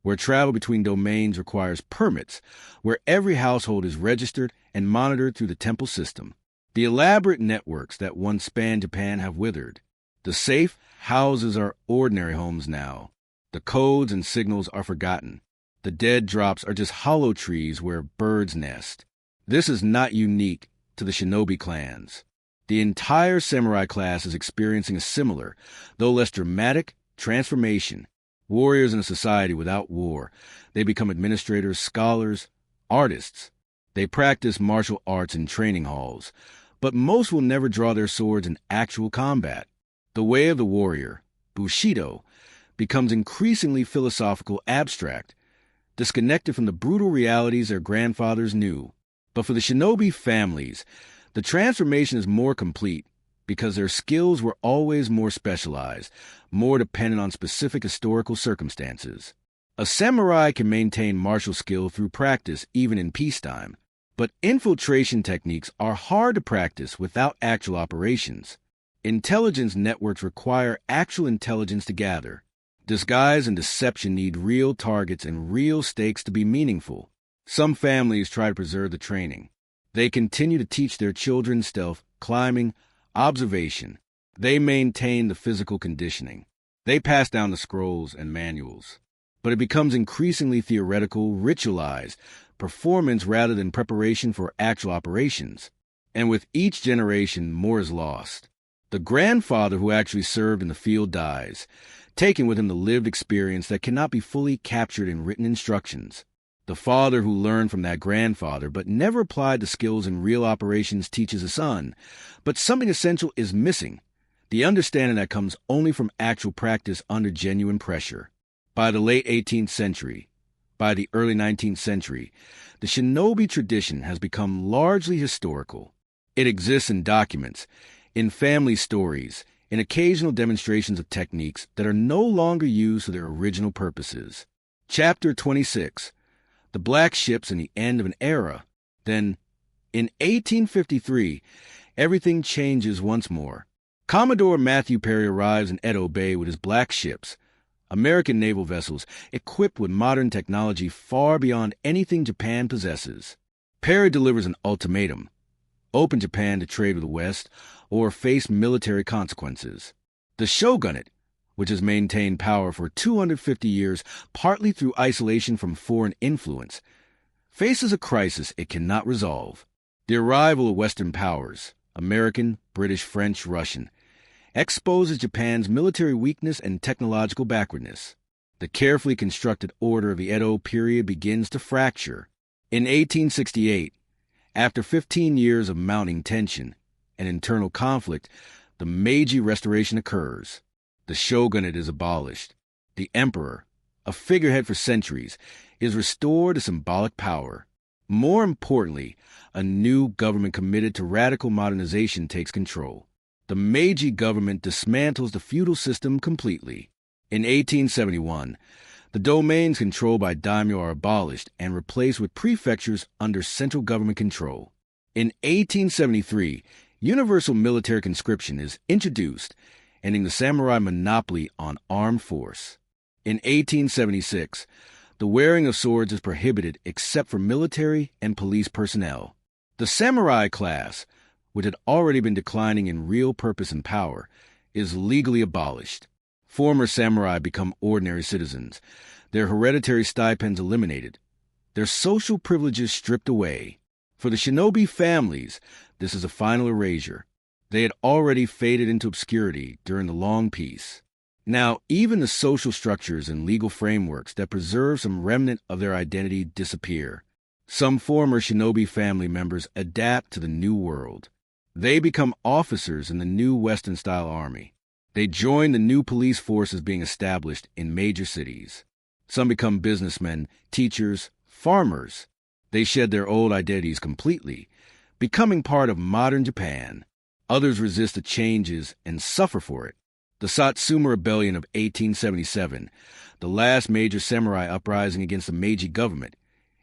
where travel between domains requires permits, where every household is registered and monitored through the temple system. The elaborate networks that once spanned Japan have withered. The safe houses are ordinary homes now. The codes and signals are forgotten. The dead drops are just hollow trees where birds nest. This is not unique to the shinobi clans. The entire samurai class is experiencing a similar, though less dramatic, transformation. Warriors in a society without war. They become administrators, scholars, artists. They practice martial arts in training halls, but most will never draw their swords in actual combat. The way of the warrior, Bushido, becomes increasingly philosophical, abstract, disconnected from the brutal realities their grandfathers knew. But for the shinobi families, the transformation is more complete because their skills were always more specialized, more dependent on specific historical circumstances. A samurai can maintain martial skill through practice even in peacetime, but infiltration techniques are hard to practice without actual operations. Intelligence networks require actual intelligence to gather. Disguise and deception need real targets and real stakes to be meaningful. Some families try to preserve the training. They continue to teach their children stealth, climbing, observation. They maintain the physical conditioning. They pass down the scrolls and manuals. But it becomes increasingly theoretical, ritualized, performance rather than preparation for actual operations. And with each generation, more is lost. The grandfather who actually served in the field dies, taking with him the lived experience that cannot be fully captured in written instructions. The father who learned from that grandfather but never applied the skills in real operations teaches a son, but something essential is missing, the understanding that comes only from actual practice under genuine pressure. By the late 18th century, by the early 19th century, the shinobi tradition has become largely historical. It exists in documents, in family stories, in occasional demonstrations of techniques that are no longer used for their original purposes. Chapter 26. The Black Ships and the End of an Era. Then, in 1853, everything changes once more. Commodore Matthew Perry arrives in Edo Bay with his black ships, American naval vessels equipped with modern technology far beyond anything Japan possesses. Perry delivers an ultimatum: open Japan to trade with the West or face military consequences. The shogunate, which has maintained power for 250 years partly through isolation from foreign influence, faces a crisis it cannot resolve. The arrival of Western powers, American, British, French, Russian, exposes Japan's military weakness and technological backwardness. The carefully constructed order of the Edo period begins to fracture. In 1868, after 15 years of mounting tension and internal conflict, the Meiji Restoration occurs. The shogunate is abolished. The emperor, a figurehead for centuries, is restored to symbolic power. More importantly, a new government committed to radical modernization takes control. The Meiji government dismantles the feudal system completely. In 1871, the domains controlled by daimyo are abolished and replaced with prefectures under central government control. In 1873, universal military conscription is introduced, ending the samurai monopoly on armed force. In 1876, the wearing of swords is prohibited except for military and police personnel. The samurai class, which had already been declining in real purpose and power, is legally abolished. Former samurai become ordinary citizens, their hereditary stipends eliminated, their social privileges stripped away. For the shinobi families, this is a final erasure. They had already faded into obscurity during the long peace. Now, even the social structures and legal frameworks that preserve some remnant of their identity disappear. Some former shinobi family members adapt to the new world. They become officers in the new Western-style army. They join the new police forces being established in major cities. Some become businessmen, teachers, farmers. They shed their old identities completely, becoming part of modern Japan. Others resist the changes and suffer for it. The Satsuma Rebellion of 1877, the last major samurai uprising against the Meiji government,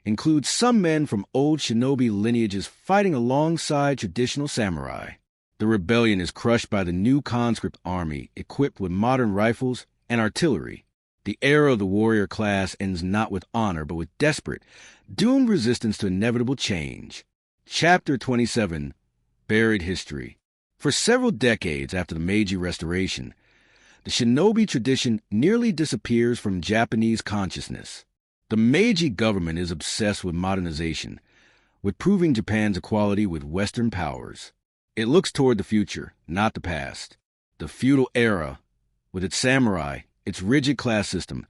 includes some men from old shinobi lineages fighting alongside traditional samurai. The rebellion is crushed by the new conscript army equipped with modern rifles and artillery. The era of the warrior class ends not with honor but with desperate, doomed resistance to inevitable change. Chapter 27, Buried History. For several decades after the Meiji Restoration, the shinobi tradition nearly disappears from Japanese consciousness. The Meiji government is obsessed with modernization, with proving Japan's equality with Western powers. It looks toward the future, not the past. The feudal era, with its samurai, its rigid class system,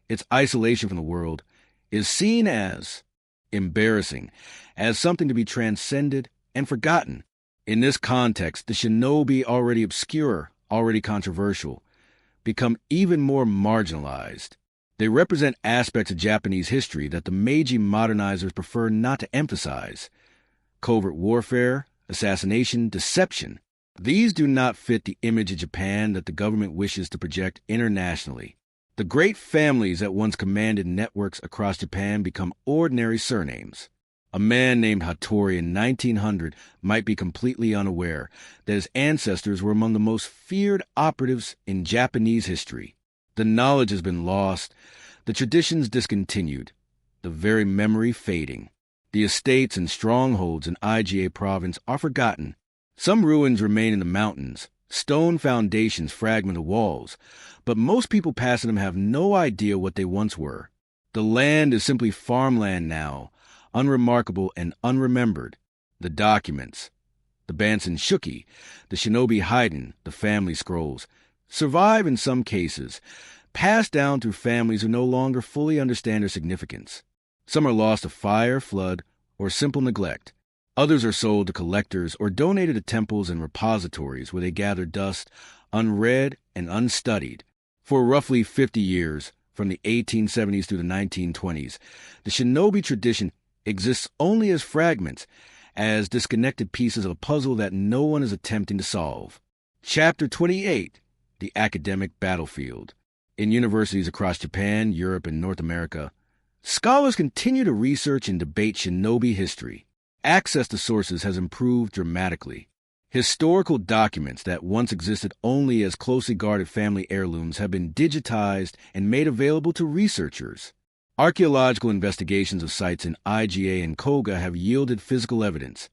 its isolation from the world, is seen as embarrassing, as something to be transcended and forgotten. In this context, the shinobi, already obscure, already controversial, become even more marginalized. They represent aspects of Japanese history that the Meiji modernizers prefer not to emphasize. Covert warfare, assassination, deception. These do not fit the image of Japan that the government wishes to project internationally. The great families that once commanded networks across Japan become ordinary surnames. A man named Hattori in 1900 might be completely unaware that his ancestors were among the most feared operatives in Japanese history. The knowledge has been lost, the traditions discontinued, the very memory fading. The estates and strongholds in Iga province are forgotten. Some ruins remain in the mountains, stone foundations fragment the walls, but most people passing them have no idea what they once were. The land is simply farmland now, unremarkable and unremembered. The documents, the Bansen Shuki, the Shinobi Haiden, the family scrolls, survive in some cases, passed down through families who no longer fully understand their significance. Some are lost to fire, flood, or simple neglect. Others are sold to collectors or donated to temples and repositories where they gather dust, unread and unstudied. For roughly 50 years, from the 1870s through the 1920s, the shinobi tradition exists only as fragments, as disconnected pieces of a puzzle that no one is attempting to solve. Chapter 28, The Academic Battlefield. In universities across Japan, Europe, and North America, scholars continue to research and debate shinobi history. Access to sources has improved dramatically. Historical documents that once existed only as closely guarded family heirlooms have been digitized and made available to researchers. Archaeological investigations of sites in Iga and Kōga have yielded physical evidence,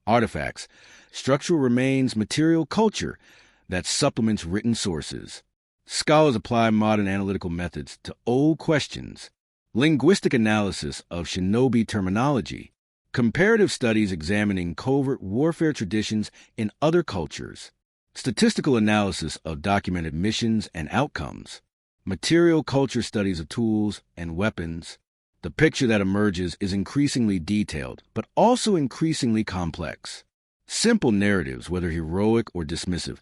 artifacts, structural remains, material culture that supplements written sources. Scholars apply modern analytical methods to old questions, linguistic analysis of shinobi terminology, comparative studies examining covert warfare traditions in other cultures, statistical analysis of documented missions and outcomes, material culture studies of tools and weapons. The picture that emerges is increasingly detailed, but also increasingly complex. Simple narratives, whether heroic or dismissive,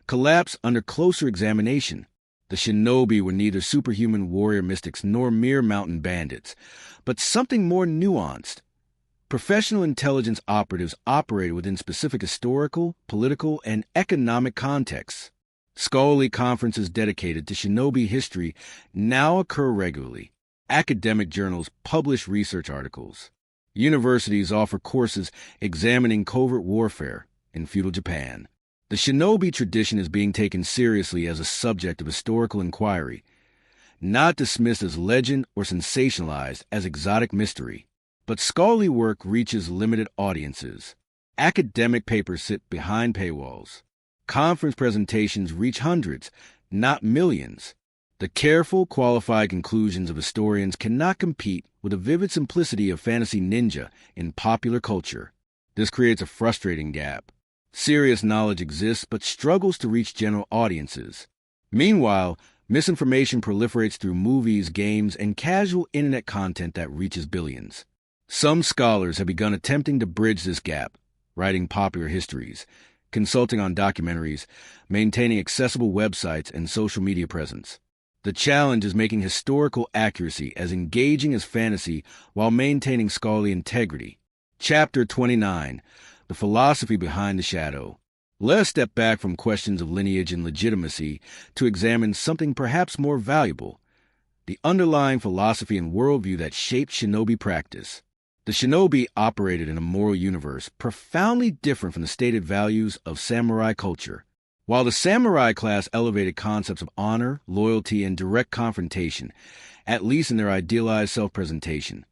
collapse under closer examination. The shinobi were neither superhuman warrior mystics nor mere mountain bandits, but something more nuanced. Professional intelligence operatives operated within specific historical, political, and economic contexts. Scholarly conferences dedicated to shinobi history now occur regularly. Academic journals publish research articles. Universities offer courses examining covert warfare in feudal Japan. The shinobi tradition is being taken seriously as a subject of historical inquiry, not dismissed as legend or sensationalized as exotic mystery. But scholarly work reaches limited audiences. Academic papers sit behind paywalls. Conference presentations reach hundreds, not millions. The careful, qualified conclusions of historians cannot compete with the vivid simplicity of fantasy ninja in popular culture. This creates a frustrating gap. Serious knowledge exists but struggles to reach general audiences. Meanwhile, misinformation proliferates through movies, games, and casual internet content that reaches billions. Some scholars have begun attempting to bridge this gap, writing popular histories, consulting on documentaries, maintaining accessible websites and social media presence. The challenge is making historical accuracy as engaging as fantasy while maintaining scholarly integrity. Chapter 29, The Philosophy Behind the Shadow. Let us step back from questions of lineage and legitimacy to examine something perhaps more valuable, the underlying philosophy and worldview that shaped shinobi practice. The shinobi operated in a moral universe profoundly different from the stated values of samurai culture. While the samurai class elevated concepts of honor, loyalty, and direct confrontation, at least in their idealized self-presentation,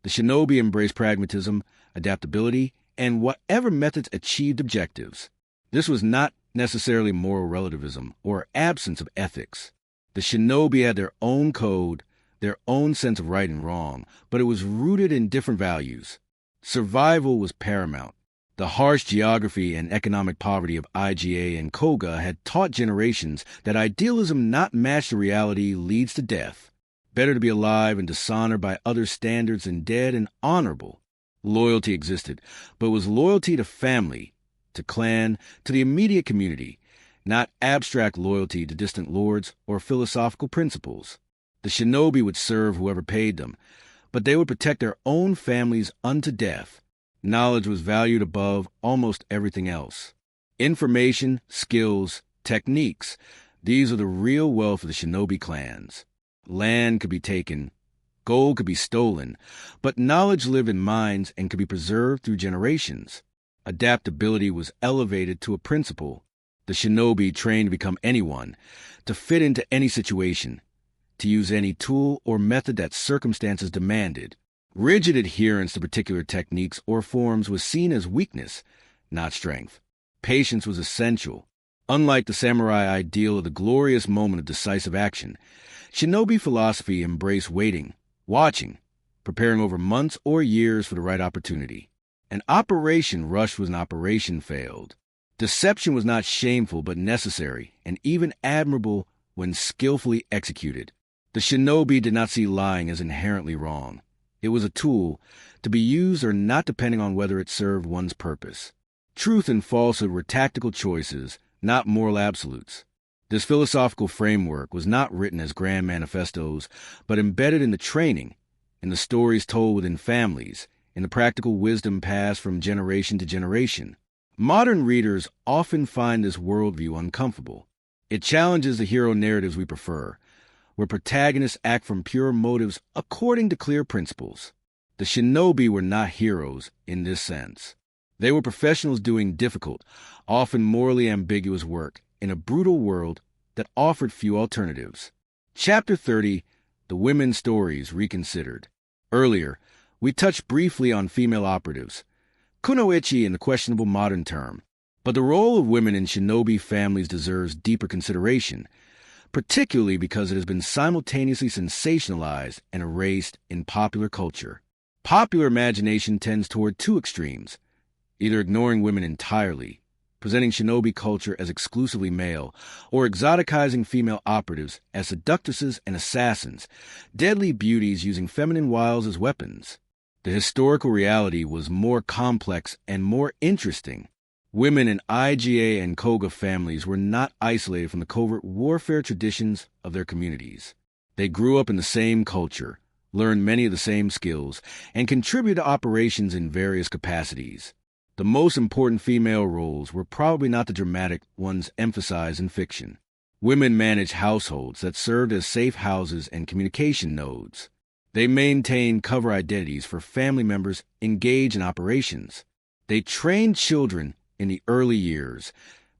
the shinobi embraced pragmatism, adaptability, and whatever methods achieved objectives. This was not necessarily moral relativism or absence of ethics. The shinobi had their own code, their own sense of right and wrong, but it was rooted in different values. Survival was paramount. The harsh geography and economic poverty of Iga and Kōga had taught generations that idealism not matched the reality leads to death. Better to be alive and dishonored by other standards than dead and honorable. Loyalty existed, but it was loyalty to family, to clan, to the immediate community, not abstract loyalty to distant lords or philosophical principles. The shinobi would serve whoever paid them, but they would protect their own families unto death. Knowledge was valued above almost everything else. Information, skills, techniques, these are the real wealth of the shinobi clans. Land could be taken, gold could be stolen, but knowledge lived in minds and could be preserved through generations. Adaptability was elevated to a principle. The shinobi trained to become anyone, to fit into any situation, to use any tool or method that circumstances demanded. Rigid adherence to particular techniques or forms was seen as weakness, not strength. Patience was essential. Unlike the samurai ideal of the glorious moment of decisive action, shinobi philosophy embraced waiting, watching, preparing over months or years for the right opportunity. An operation rushed was an operation failed. Deception was not shameful but necessary and even admirable when skillfully executed. The shinobi did not see lying as inherently wrong. It was a tool, to be used or not depending on whether it served one's purpose. Truth and falsehood were tactical choices, not moral absolutes. This philosophical framework was not written as grand manifestos, but embedded in the training, in the stories told within families, in the practical wisdom passed from generation to generation. Modern readers often find this worldview uncomfortable. It challenges the hero narratives we prefer, where protagonists act from pure motives according to clear principles. The shinobi were not heroes in this sense. They were professionals doing difficult, often morally ambiguous work in a brutal world that offered few alternatives. Chapter 30, The Women's Stories Reconsidered. Earlier, we touched briefly on female operatives, kunoichi in the questionable modern term, but the role of women in shinobi families deserves deeper consideration, particularly because it has been simultaneously sensationalized and erased in popular culture. Popular imagination tends toward two extremes, either ignoring women entirely, presenting shinobi culture as exclusively male, or exoticizing female operatives as seductresses and assassins, deadly beauties using feminine wiles as weapons. The historical reality was more complex and more interesting. Women in Iga and Kōga families were not isolated from the covert warfare traditions of their communities. They grew up in the same culture, learned many of the same skills, and contributed to operations in various capacities. The most important female roles were probably not the dramatic ones emphasized in fiction. Women managed households that served as safe houses and communication nodes. They maintained cover identities for family members engaged in operations. They trained children in the early years,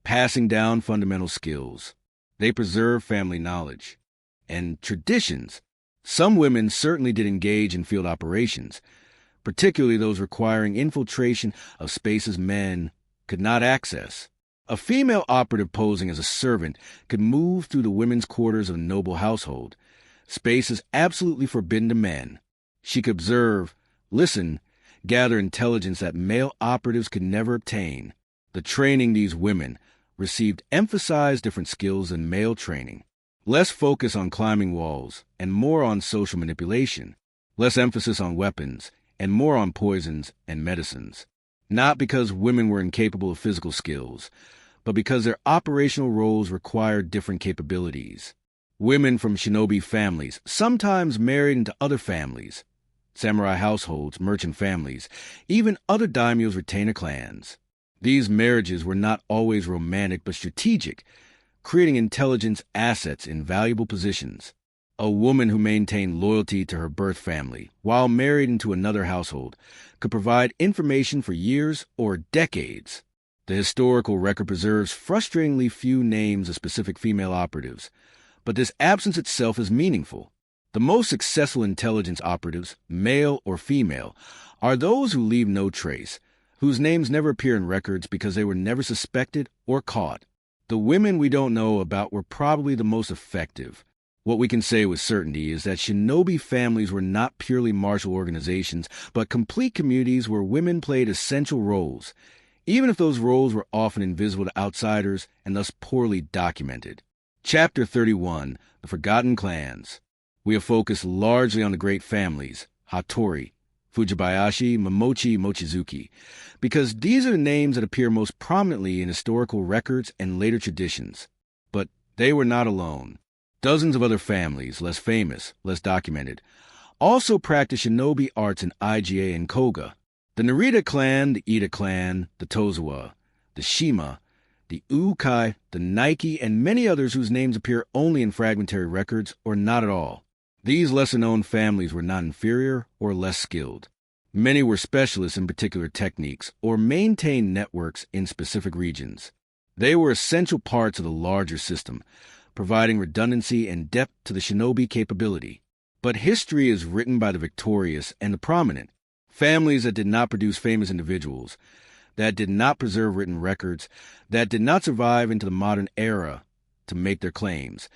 passing down fundamental skills. They preserved family knowledge and traditions. Some women certainly did engage in field operations, particularly those requiring infiltration of spaces men could not access. A female operative posing as a servant could move through the women's quarters of a noble household, spaces absolutely forbidden to men. She could observe, listen, gather intelligence that male operatives could never obtain. The training these women received emphasized different skills than male training. Less focus on climbing walls and more on social manipulation. Less emphasis on weapons and more on poisons and medicines. Not because women were incapable of physical skills, but because their operational roles required different capabilities. Women from shinobi families sometimes married into other families, samurai households, merchant families, even other daimyo's retainer clans. These marriages were not always romantic but strategic, creating intelligence assets in valuable positions. A woman who maintained loyalty to her birth family while married into another household could provide information for years or decades. The historical record preserves frustratingly few names of specific female operatives, but this absence itself is meaningful. The most successful intelligence operatives, male or female, are those who leave no trace, whose names never appear in records because they were never suspected or caught. The women we don't know about were probably the most effective. What we can say with certainty is that shinobi families were not purely martial organizations, but complete communities where women played essential roles, even if those roles were often invisible to outsiders and thus poorly documented. Chapter 31, The Forgotten Clans. We have focused largely on the great families, Hattori, Fujibayashi, Momochi, Mochizuki, because these are the names that appear most prominently in historical records and later traditions. But they were not alone. Dozens of other families, less famous, less documented, also practiced shinobi arts in Iga and Kōga. The Narita clan, the Ida clan, the Tozawa, the Shima, the Ukai, the Nike, and many others whose names appear only in fragmentary records or not at all. These lesser-known families were not inferior or less skilled. Many were specialists in particular techniques or maintained networks in specific regions. They were essential parts of the larger system, providing redundancy and depth to the shinobi capability. But history is written by the victorious and the prominent. Families that did not produce famous individuals, that did not preserve written records, that did not survive into the modern era to make their claims.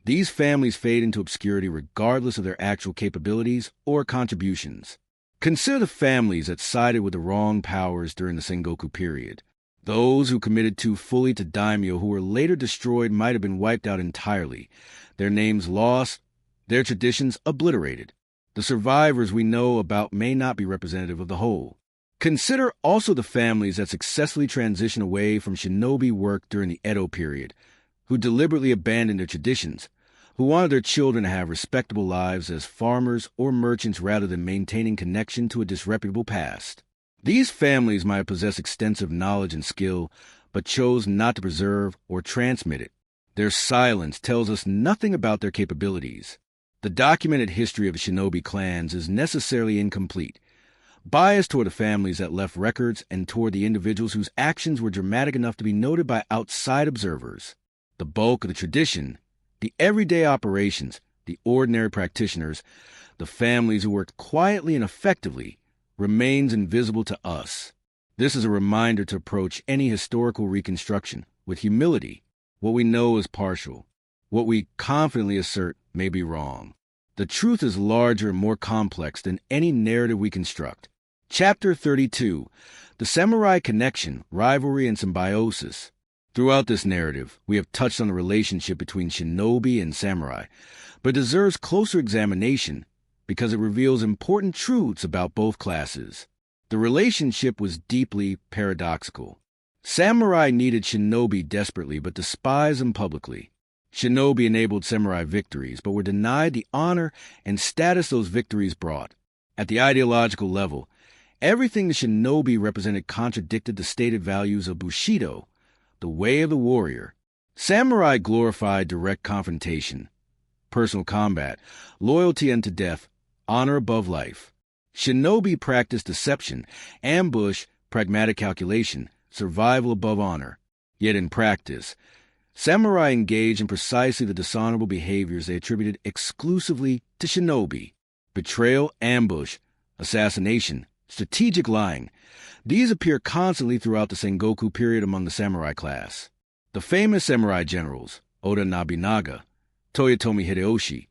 These families fade into obscurity regardless of their actual capabilities or contributions. Consider the families that sided with the wrong powers during the Sengoku period. Those who committed too fully to daimyo who were later destroyed might have been wiped out entirely, their names lost, their traditions obliterated. The survivors we know about may not be representative of the whole. Consider also the families that successfully transitioned away from shinobi work during the Edo period, who deliberately abandoned their traditions, who wanted their children to have respectable lives as farmers or merchants rather than maintaining connection to a disreputable past. These families might possess extensive knowledge and skill, but chose not to preserve or transmit it. Their silence tells us nothing about their capabilities. The documented history of shinobi clans is necessarily incomplete, biased toward the families that left records and toward the individuals whose actions were dramatic enough to be noted by outside observers. The bulk of the tradition, the everyday operations, the ordinary practitioners, the families who worked quietly and effectively, remains invisible to us. This is a reminder to approach any historical reconstruction with humility. What we know is partial. What we confidently assert may be wrong. The truth is larger and more complex than any narrative we construct. Chapter 32, The Samurai Connection, Rivalry, and Symbiosis. Throughout this narrative, we have touched on the relationship between shinobi and samurai, but it deserves closer examination because it reveals important truths about both classes. The relationship was deeply paradoxical. Samurai needed shinobi desperately but despised them publicly. Shinobi enabled samurai victories but were denied the honor and status those victories brought. At the ideological level, everything the shinobi represented contradicted the stated values of Bushido, the way of the warrior. Samurai glorified direct confrontation, personal combat, loyalty unto death, honor above life. Shinobi practiced deception, ambush, pragmatic calculation, survival above honor. Yet in practice, samurai engaged in precisely the dishonorable behaviors they attributed exclusively to shinobi. Betrayal, ambush, assassination, strategic lying. These appear constantly throughout the Sengoku period among the samurai class. The famous samurai generals, Oda Nobunaga, Toyotomi Hideyoshi,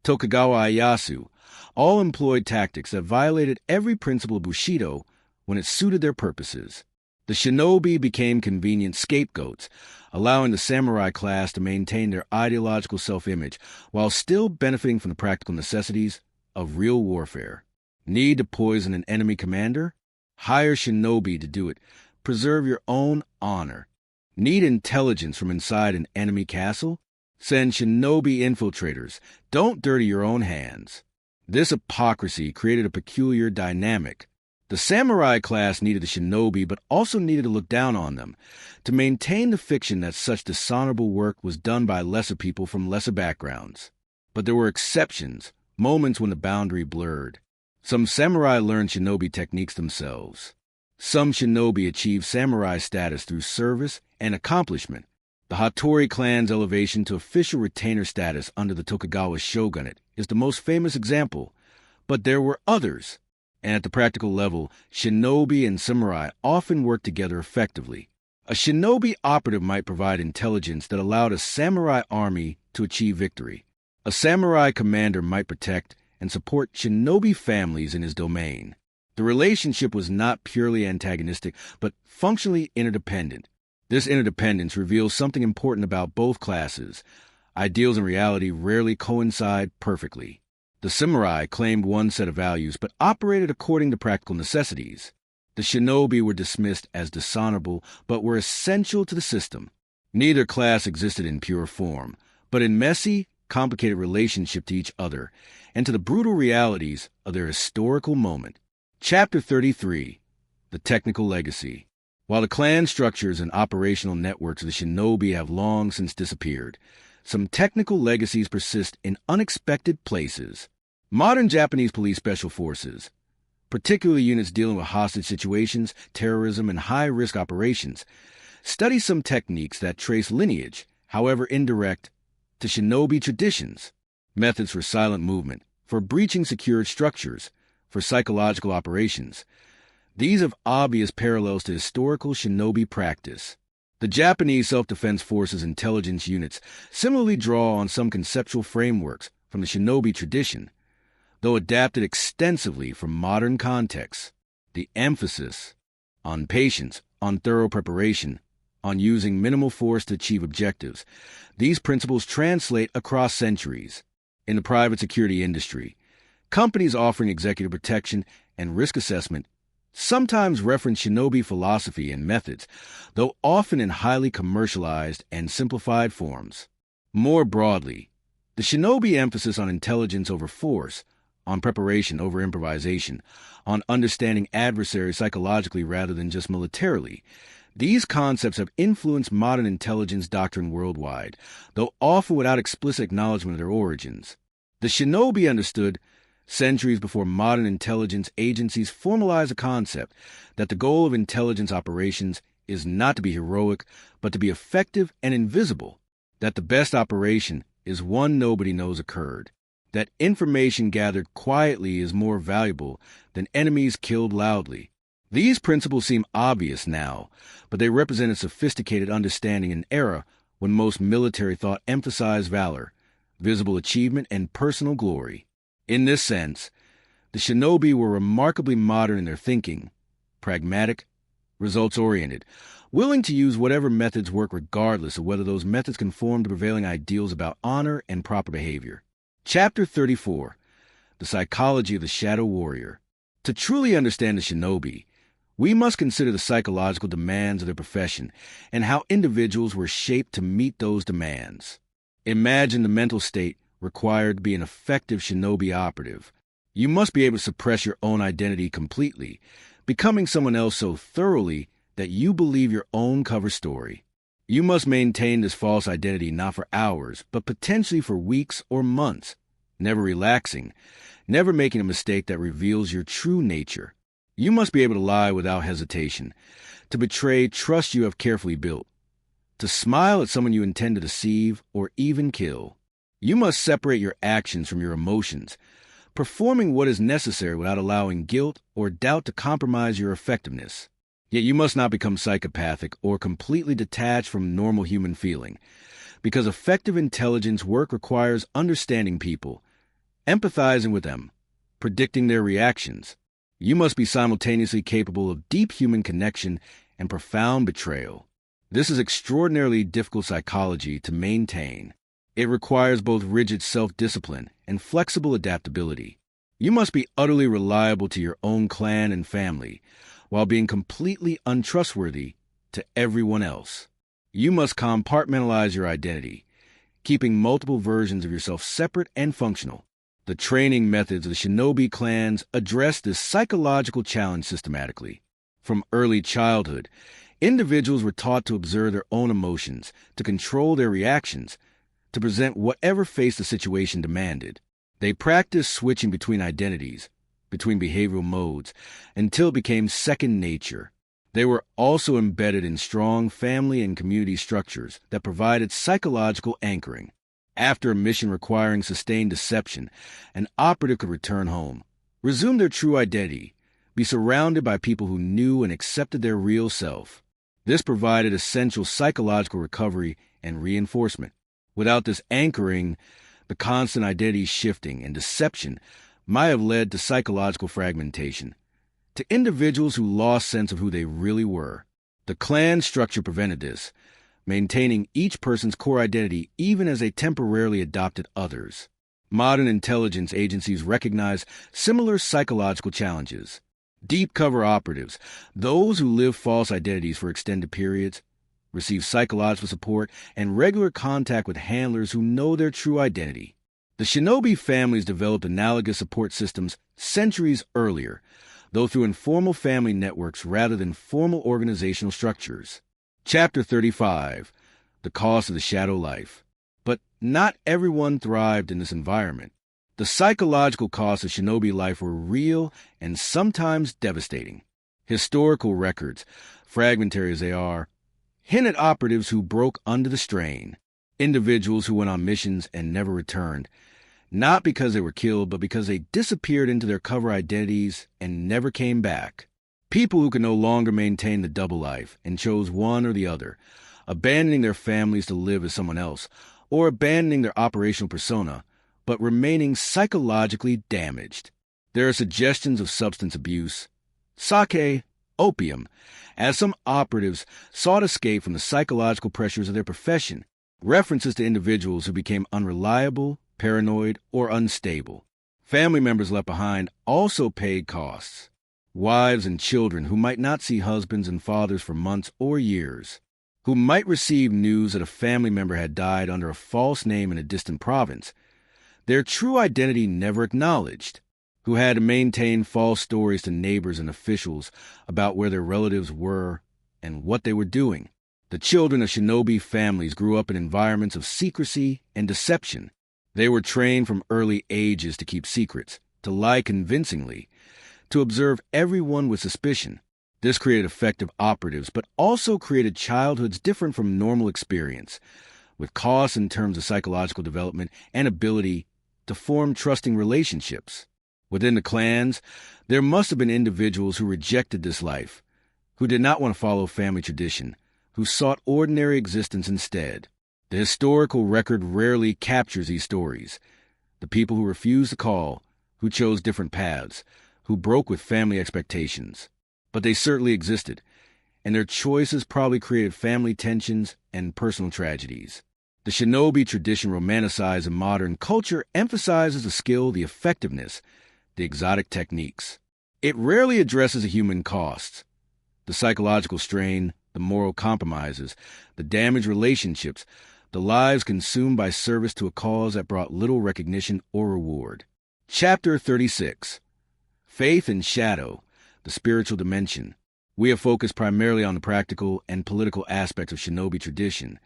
Tokugawa Ieyasu, all employed tactics that violated every principle of Bushido when it suited their purposes. The shinobi became convenient scapegoats, allowing the samurai class to maintain their ideological self-image while still benefiting from the practical necessities of real warfare. Need to poison an enemy commander? Hire shinobi to do it. Preserve your own honor. Need intelligence from inside an enemy castle? Send shinobi infiltrators. Don't dirty your own hands. This hypocrisy created a peculiar dynamic. The samurai class needed the shinobi, but also needed to look down on them, to maintain the fiction that such dishonorable work was done by lesser people from lesser backgrounds. But there were exceptions, moments when the boundary blurred. Some samurai learned shinobi techniques themselves. Some shinobi achieved samurai status through service and accomplishment. The Hattori clan's elevation to official retainer status under the Tokugawa shogunate is the most famous example, but there were others. And at the practical level, shinobi and samurai often work together effectively. A shinobi operative might provide intelligence that allowed a samurai army to achieve victory. A samurai commander might protect and support shinobi families in his domain. The relationship was not purely antagonistic, but functionally interdependent. This interdependence reveals something important about both classes. Ideals and reality rarely coincide perfectly. The samurai claimed one set of values, but operated according to practical necessities. The shinobi were dismissed as dishonorable, but were essential to the system. Neither class existed in pure form, but in messy, complicated relationship to each other, and to the brutal realities of their historical moment. Chapter 33. The Technical Legacy. While the clan structures and operational networks of the shinobi have long since disappeared, some technical legacies persist in unexpected places. Modern Japanese police special forces, particularly units dealing with hostage situations, terrorism, and high-risk operations, study some techniques that trace lineage, however indirect, to shinobi traditions. Methods for silent movement, for breaching secured structures, for psychological operations. These have obvious parallels to historical shinobi practice. The Japanese self-defense forces intelligence units similarly draw on some conceptual frameworks from the shinobi tradition, though adapted extensively from modern contexts. The emphasis on patience, on thorough preparation, on using minimal force to achieve objectives. These principles translate across centuries. In the private security industry, companies offering executive protection and risk assessment sometimes reference shinobi philosophy and methods, though often in highly commercialized and simplified forms. More broadly, the shinobi emphasis on intelligence over force, on preparation over improvisation, on understanding adversaries psychologically rather than just militarily. These concepts have influenced modern intelligence doctrine worldwide, though often without explicit acknowledgement of their origins. The shinobi understood, centuries before modern intelligence agencies formalized a concept, that the goal of intelligence operations is not to be heroic, but to be effective and invisible, that the best operation is one nobody knows occurred, that information gathered quietly is more valuable than enemies killed loudly. These principles seem obvious now, but they represent a sophisticated understanding in an era when most military thought emphasized valor, visible achievement, and personal glory. In this sense, the shinobi were remarkably modern in their thinking, pragmatic, results-oriented, willing to use whatever methods work regardless of whether those methods conform to prevailing ideals about honor and proper behavior. Chapter 34. The Psychology of the Shadow Warrior. To truly understand the shinobi, we must consider the psychological demands of their profession and how individuals were shaped to meet those demands. Imagine the mental state required to be an effective shinobi operative. You must be able to suppress your own identity completely, becoming someone else so thoroughly that you believe your own cover story. You must maintain this false identity not for hours, but potentially for weeks or months, never relaxing, never making a mistake that reveals your true nature. You must be able to lie without hesitation, to betray trust you have carefully built, to smile at someone you intend to deceive or even kill. You must separate your actions from your emotions, performing what is necessary without allowing guilt or doubt to compromise your effectiveness. Yet you must not become psychopathic or completely detached from normal human feeling, because effective intelligence work requires understanding people, empathizing with them, predicting their reactions. You must be simultaneously capable of deep human connection and profound betrayal. This is extraordinarily difficult psychology to maintain. It requires both rigid self-discipline and flexible adaptability. You must be utterly reliable to your own clan and family, while being completely untrustworthy to everyone else. You must compartmentalize your identity, keeping multiple versions of yourself separate and functional. The training methods of the shinobi clans address this psychological challenge systematically. From early childhood, individuals were taught to observe their own emotions, to control their reactions, to present whatever face the situation demanded. They practiced switching between identities, between behavioral modes, until it became second nature. They were also embedded in strong family and community structures that provided psychological anchoring. After a mission requiring sustained deception, an operative could return home, resume their true identity, be surrounded by people who knew and accepted their real self. This provided essential psychological recovery and reinforcement. Without this anchoring, the constant identity shifting and deception might have led to psychological fragmentation, to individuals who lost sense of who they really were. The clan structure prevented this, maintaining each person's core identity even as they temporarily adopted others. Modern intelligence agencies recognize similar psychological challenges. Deep cover operatives, those who live false identities for extended periods, receive psychological support and regular contact with handlers who know their true identity. The shinobi families developed analogous support systems centuries earlier, though through informal family networks rather than formal organizational structures. Chapter 35. The Cost of the Shadow Life. But not everyone thrived in this environment. The psychological costs of shinobi life were real and sometimes devastating. Historical records, fragmentary as they are, hint at operatives who broke under the strain, individuals who went on missions and never returned, not because they were killed, but because they disappeared into their cover identities and never came back. People who could no longer maintain the double life and chose one or the other, abandoning their families to live as someone else, or abandoning their operational persona, but remaining psychologically damaged. There are suggestions of substance abuse, sake, opium, as some operatives sought escape from the psychological pressures of their profession, references to individuals who became unreliable, paranoid, or unstable. Family members left behind also paid costs. Wives and children who might not see husbands and fathers for months or years, who might receive news that a family member had died under a false name in a distant province, their true identity never acknowledged, who had to maintain false stories to neighbors and officials about where their relatives were and what they were doing. The children of shinobi families grew up in environments of secrecy and deception. They were trained from early ages to keep secrets, to lie convincingly, to observe everyone with suspicion. This created effective operatives, but also created childhoods different from normal experience, with costs in terms of psychological development and ability to form trusting relationships. Within the clans, there must have been individuals who rejected this life, who did not want to follow family tradition, who sought ordinary existence instead. The historical record rarely captures these stories. The people who refused the call, who chose different paths, who broke with family expectations. But they certainly existed, and their choices probably created family tensions and personal tragedies. The shinobi tradition romanticized in modern culture emphasizes the skill, the effectiveness, the exotic techniques. It rarely addresses the human costs, the psychological strain, the moral compromises, the damaged relationships, the lives consumed by service to a cause that brought little recognition or reward. Chapter 36. Faith and Shadow, the Spiritual Dimension. We have focused primarily on the practical and political aspects of shinobi tradition,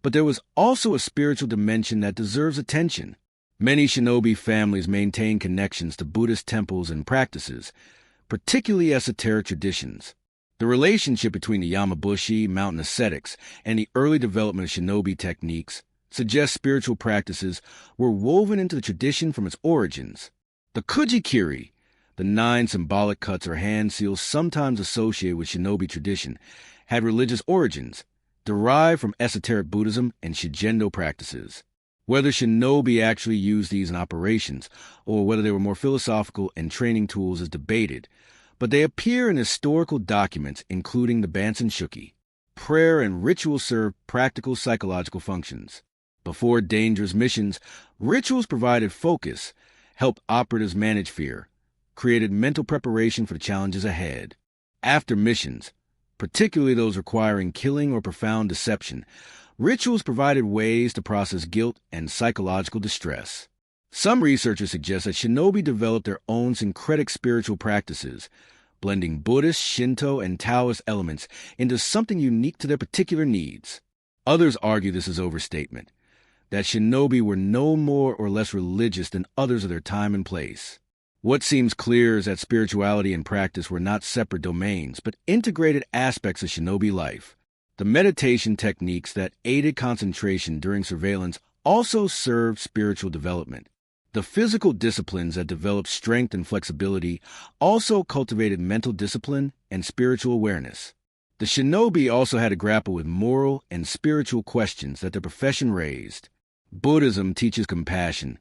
but there was also a spiritual dimension that deserves attention. Many shinobi families maintain connections to Buddhist temples and practices, particularly esoteric traditions. The relationship between the Yamabushi mountain ascetics and the early development of shinobi techniques suggests spiritual practices were woven into the tradition from its origins. The kujikiri, the 9 symbolic cuts or hand seals sometimes associated with shinobi tradition, had religious origins, derived from esoteric Buddhism and shigendo practices. Whether shinobi actually used these in operations, or whether they were more philosophical and training tools is debated, but they appear in historical documents including the Bansen Shuki. Prayer and ritual served practical psychological functions. Before dangerous missions, rituals provided focus, helped operatives manage fear, created mental preparation for the challenges ahead. After missions, particularly those requiring killing or profound deception, rituals provided ways to process guilt and psychological distress. Some researchers suggest that shinobi developed their own syncretic spiritual practices, blending Buddhist, Shinto, and Taoist elements into something unique to their particular needs. Others argue this is overstatement, that shinobi were no more or less religious than others of their time and place. What seems clear is that spirituality and practice were not separate domains, but integrated aspects of shinobi life. The meditation techniques that aided concentration during surveillance also served spiritual development. The physical disciplines that developed strength and flexibility also cultivated mental discipline and spiritual awareness. The shinobi also had to grapple with moral and spiritual questions that their profession raised. Buddhism teaches compassion,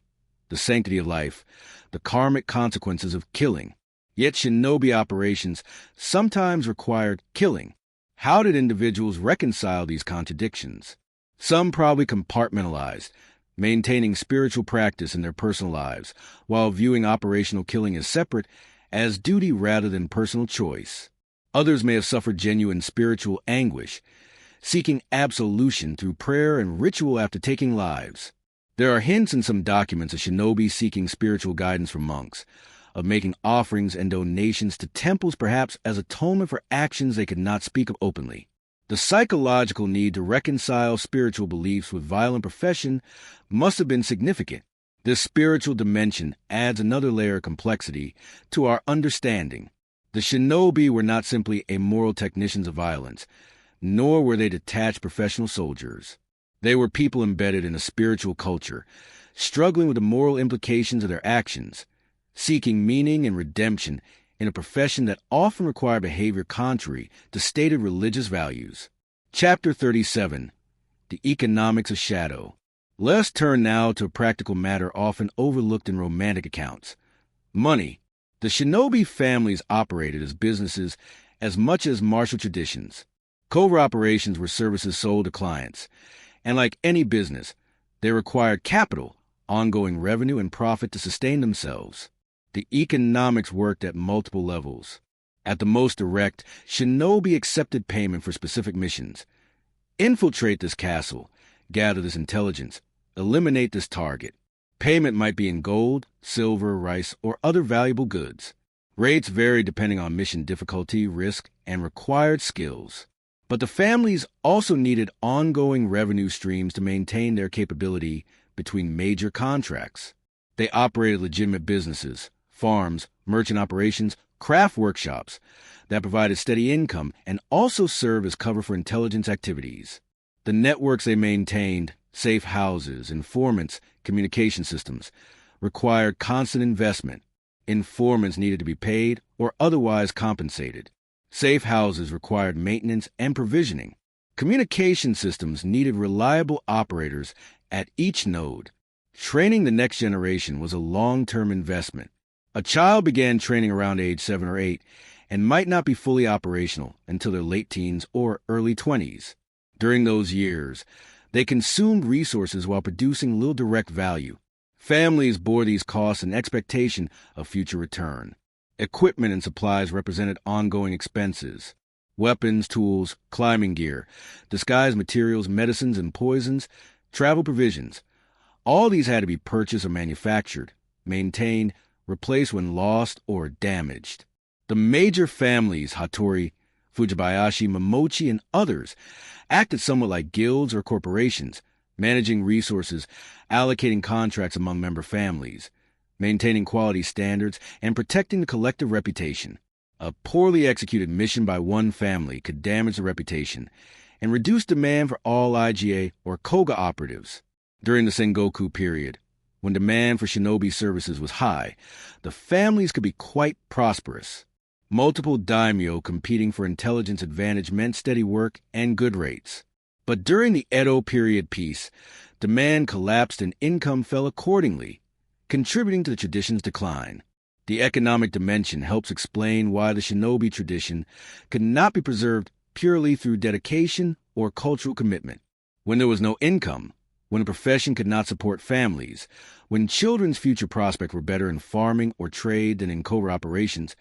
the sanctity of life, the karmic consequences of killing. Yet shinobi operations sometimes required killing. How did individuals reconcile these contradictions? Some probably compartmentalized, maintaining spiritual practice in their personal lives, while viewing operational killing as separate, as duty rather than personal choice. Others may have suffered genuine spiritual anguish, seeking absolution through prayer and ritual after taking lives. There are hints in some documents of shinobi seeking spiritual guidance from monks, of making offerings and donations to temples perhaps as atonement for actions they could not speak of openly. The psychological need to reconcile spiritual beliefs with violent profession must have been significant. This spiritual dimension adds another layer of complexity to our understanding. The shinobi were not simply amoral technicians of violence, nor were they detached professional soldiers. They were people embedded in a spiritual culture, struggling with the moral implications of their actions, seeking meaning and redemption in a profession that often required behavior contrary to stated religious values. Chapter 37. The Economics of Shadow. Let us turn now to a practical matter often overlooked in romantic accounts: money. The shinobi families operated as businesses as much as martial traditions. Covert operations were services sold to clients, and like any business, they required capital, ongoing revenue, and profit to sustain themselves. The economics worked at multiple levels. At the most direct, shinobi accepted payment for specific missions. Infiltrate this castle, gather this intelligence, eliminate this target. Payment might be in gold, silver, rice, or other valuable goods. Rates varied depending on mission difficulty, risk, and required skills. But the families also needed ongoing revenue streams to maintain their capability between major contracts. They operated legitimate businesses, farms, merchant operations, craft workshops that provided steady income and also served as cover for intelligence activities. The networks they maintained, safe houses, informants, communication systems, required constant investment. Informants needed to be paid or otherwise compensated. Safe houses required maintenance and provisioning. Communication systems needed reliable operators at each node. Training the next generation was a long-term investment. A child began training around age 7 or 8 and might not be fully operational until their late teens or early 20s. During those years, they consumed resources while producing little direct value. Families bore these costs in expectation of future return. Equipment and supplies represented ongoing expenses. Weapons, tools, climbing gear, disguised materials, medicines and poisons, travel provisions. All these had to be purchased or manufactured, maintained, replaced when lost or damaged. The major families, Hattori, Fujibayashi, Momochi, and others, acted somewhat like guilds or corporations, managing resources, allocating contracts among member families, maintaining quality standards, and protecting the collective reputation. A poorly executed mission by one family could damage the reputation and reduce demand for all Iga or Kōga operatives. During the Sengoku period, when demand for shinobi services was high, the families could be quite prosperous. Multiple daimyo competing for intelligence advantage meant steady work and good rates. But during the Edo period peace, demand collapsed and income fell accordingly, contributing to the tradition's decline. The economic dimension helps explain why the shinobi tradition could not be preserved purely through dedication or cultural commitment. When there was no income, when a profession could not support families, when children's future prospects were better in farming or trade than in covert operations,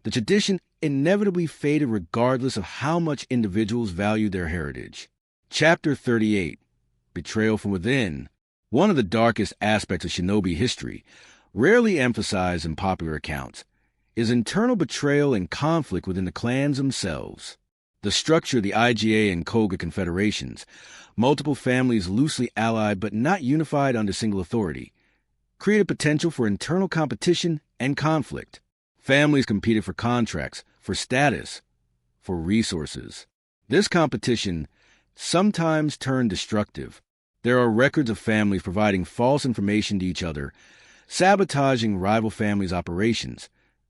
the tradition inevitably faded regardless of how much individuals valued their heritage. Chapter 38, Betrayal from Within, one of the darkest aspects of shinobi history, rarely emphasized in popular accounts, is internal betrayal and conflict within the clans themselves. The structure of the Iga and Kōga confederations, multiple families loosely allied but not unified under single authority, created potential for internal competition and conflict. Families competed for contracts, for status, for resources. This competition sometimes turned destructive. There are records of families providing false information to each other, sabotaging rival families' operations,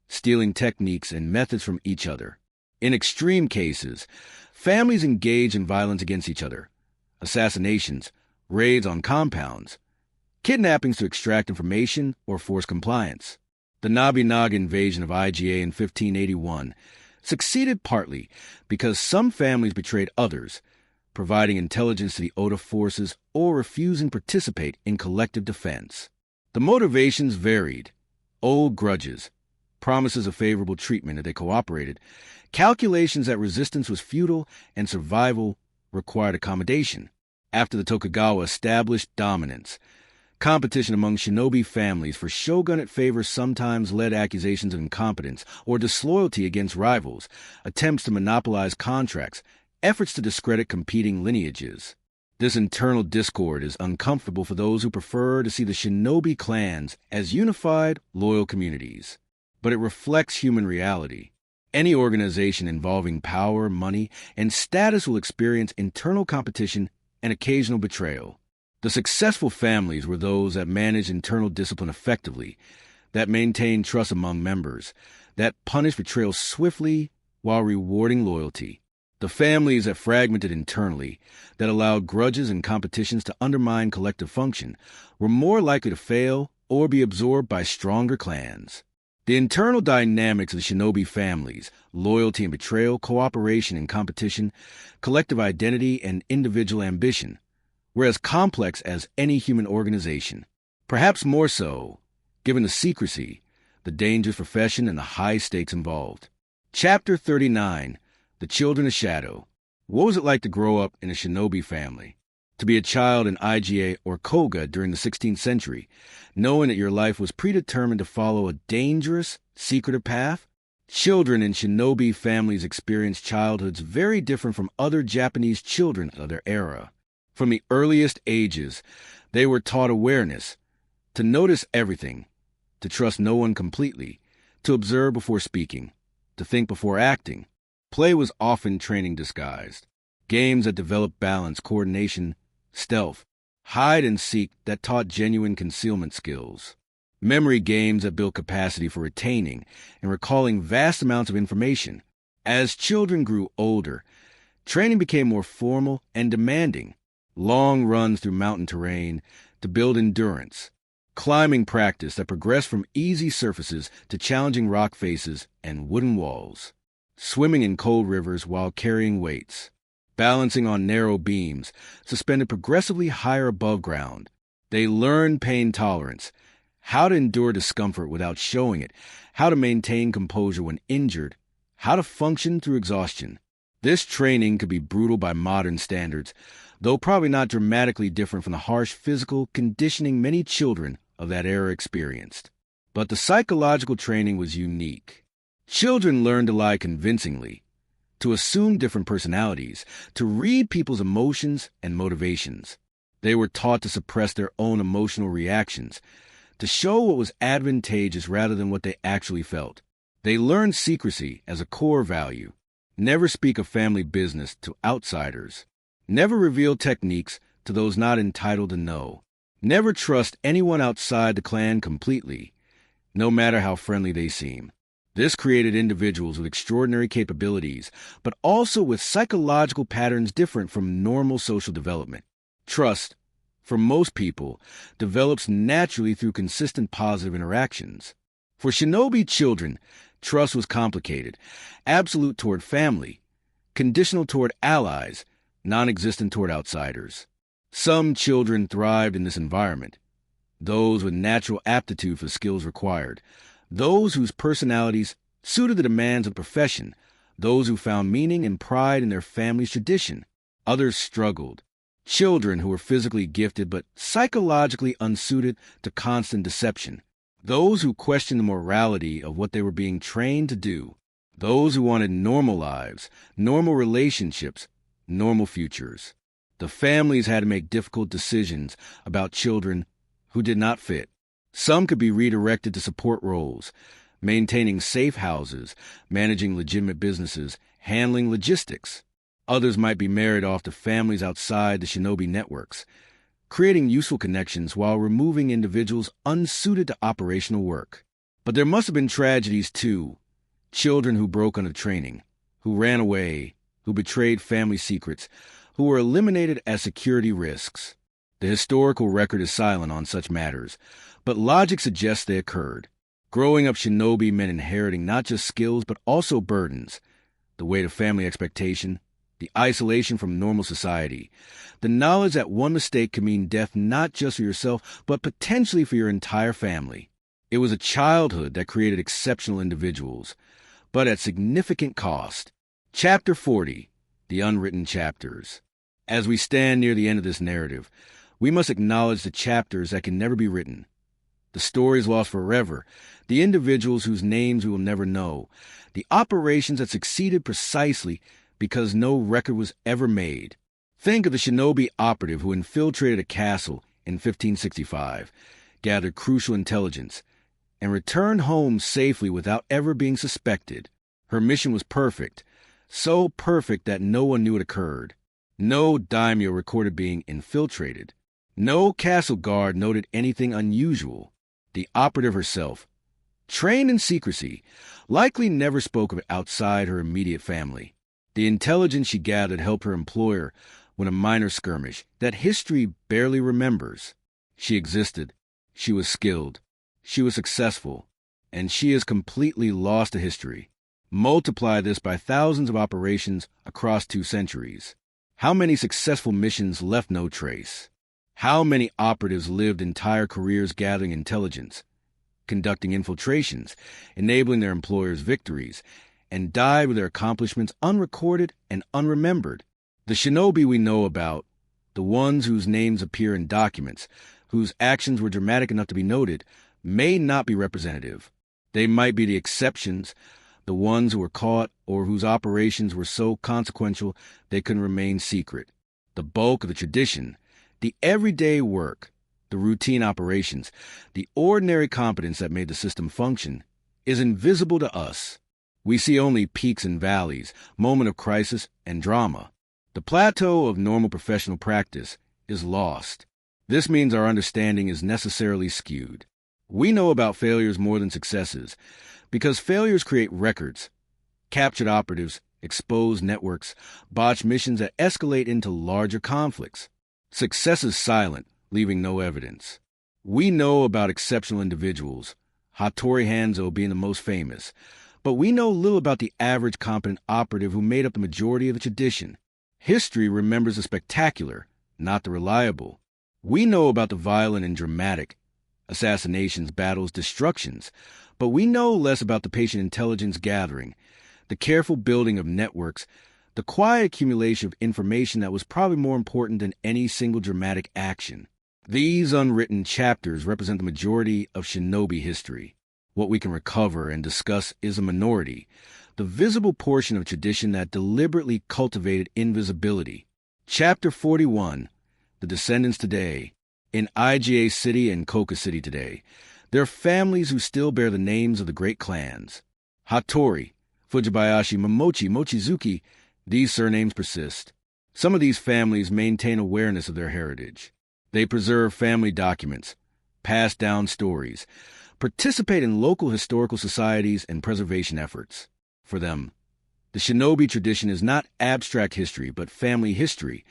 stealing techniques and methods from each other. In extreme cases, families engage in violence against each other, assassinations, raids on compounds, kidnappings to extract information or force compliance. The Nobunaga invasion of Iga in 1581 succeeded partly because some families betrayed others, providing intelligence to the Oda forces or refusing to participate in collective defense. The motivations varied: old grudges, promises of favorable treatment if they cooperated, calculations that resistance was futile and survival required accommodation. After the Tokugawa established dominance, competition among shinobi families for shogunate favor sometimes led accusations of incompetence or disloyalty against rivals, attempts to monopolize contracts, efforts to discredit competing lineages. This internal discord is uncomfortable for those who prefer to see the shinobi clans as unified, loyal communities. But it reflects human reality. Any organization involving power, money, and status will experience internal competition and occasional betrayal. The successful families were those that managed internal discipline effectively, that maintained trust among members, that punished betrayal swiftly while rewarding loyalty. The families that fragmented internally, that allowed grudges and competitions to undermine collective function, were more likely to fail or be absorbed by stronger clans. The internal dynamics of the shinobi families, loyalty and betrayal, cooperation and competition, collective identity and individual ambition, were as complex as any human organization. Perhaps more so, given the secrecy, the dangerous profession, and the high stakes involved. Chapter 39, The Children of Shadow. What was it like to grow up in a shinobi family? To be a child in Iga or Kōga during the 16th century, knowing that your life was predetermined to follow a dangerous, secretive path? Children in shinobi families experienced childhoods very different from other Japanese children of their era. From the earliest ages, they were taught awareness, to notice everything, to trust no one completely, to observe before speaking, to think before acting. Play was often training disguised. Games that developed balance, coordination, stealth, hide and seek that taught genuine concealment skills. Memory games that built capacity for retaining and recalling vast amounts of information. As children grew older, training became more formal and demanding. Long runs through mountain terrain to build endurance. Climbing practice that progressed from easy surfaces to challenging rock faces and wooden walls. Swimming in cold rivers while carrying weights. Balancing on narrow beams, suspended progressively higher above ground. They learned pain tolerance, how to endure discomfort without showing it, how to maintain composure when injured, how to function through exhaustion. This training could be brutal by modern standards, though probably not dramatically different from the harsh physical conditioning many children of that era experienced. But the psychological training was unique. Children learned to lie convincingly, to assume different personalities, to read people's emotions and motivations. They were taught to suppress their own emotional reactions, to show what was advantageous rather than what they actually felt. They learned secrecy as a core value. Never speak of family business to outsiders. Never reveal techniques to those not entitled to know. Never trust anyone outside the clan completely, no matter how friendly they seem. This created individuals with extraordinary capabilities, but also with psychological patterns different from normal social development. Trust, for most people, develops naturally through consistent positive interactions. For shinobi children, trust was complicated, absolute toward family, conditional toward allies, non-existent toward outsiders. Some children thrived in this environment, those with natural aptitude for skills required, those whose personalities suited the demands of the profession, those who found meaning and pride in their family's tradition. Others struggled. Children who were physically gifted but psychologically unsuited to constant deception. Those who questioned the morality of what they were being trained to do. Those who wanted normal lives, normal relationships, normal futures. The families had to make difficult decisions about children who did not fit. Some could be redirected to support roles, maintaining safe houses, managing legitimate businesses, handling logistics. Others might be married off to families outside the shinobi networks, creating useful connections while removing individuals unsuited to operational work. But there must have been tragedies too. Children who broke under training, who ran away, who betrayed family secrets, who were eliminated as security risks. The historical record is silent on such matters, but logic suggests they occurred. Growing up shinobi meant inheriting not just skills but also burdens, the weight of family expectation, the isolation from normal society, the knowledge that one mistake could mean death not just for yourself, but potentially for your entire family. It was a childhood that created exceptional individuals, but at significant cost. Chapter 40, The Unwritten Chapters. As we stand near the end of this narrative, we must acknowledge the chapters that can never be written. The stories lost forever, the individuals whose names we will never know, the operations that succeeded precisely because no record was ever made. Think of the shinobi operative who infiltrated a castle in 1565, gathered crucial intelligence, and returned home safely without ever being suspected. Her mission was perfect, so perfect that no one knew it occurred. No daimyo recorded being infiltrated. No castle guard noted anything unusual. The operative herself, trained in secrecy, likely never spoke of it outside her immediate family. The intelligence she gathered helped her employer win a minor skirmish that history barely remembers. She existed, she was skilled, she was successful, and she is completely lost to history. Multiply this by thousands of operations across 2 centuries. How many successful missions left no trace? How many operatives lived entire careers gathering intelligence, conducting infiltrations, enabling their employers' victories, and died with their accomplishments unrecorded and unremembered? The shinobi we know about, the ones whose names appear in documents, whose actions were dramatic enough to be noted, may not be representative. They might be the exceptions, the ones who were caught or whose operations were so consequential they couldn't remain secret. The bulk of the tradition, the everyday work, the routine operations, the ordinary competence that made the system function, is invisible to us. We see only peaks and valleys, moment of crisis and drama. The plateau of normal professional practice is lost. This means our understanding is necessarily skewed. We know about failures more than successes, because failures create records. Captured operatives, exposed networks, botched missions that escalate into larger conflicts. Success is silent, leaving no evidence. We know about exceptional individuals, Hattori Hanzo being the most famous, but we know little about the average competent operative who made up the majority of the tradition. History remembers the spectacular, not the reliable. We know about the violent and dramatic, assassinations, battles, destructions, but we know less about the patient intelligence gathering, the careful building of networks, the quiet accumulation of information that was probably more important than any single dramatic action. These unwritten chapters represent the majority of shinobi history. What we can recover and discuss is a minority, the visible portion of tradition that deliberately cultivated invisibility. Chapter 41, The Descendants Today. In Iga City and Kōga City today, there are families who still bear the names of the great clans. Hattori, Fujibayashi, Momochi, Mochizuki, these surnames persist. Some of these families maintain awareness of their heritage. They preserve family documents, pass down stories, participate in local historical societies and preservation efforts. For them, the shinobi tradition is not abstract history, but family history,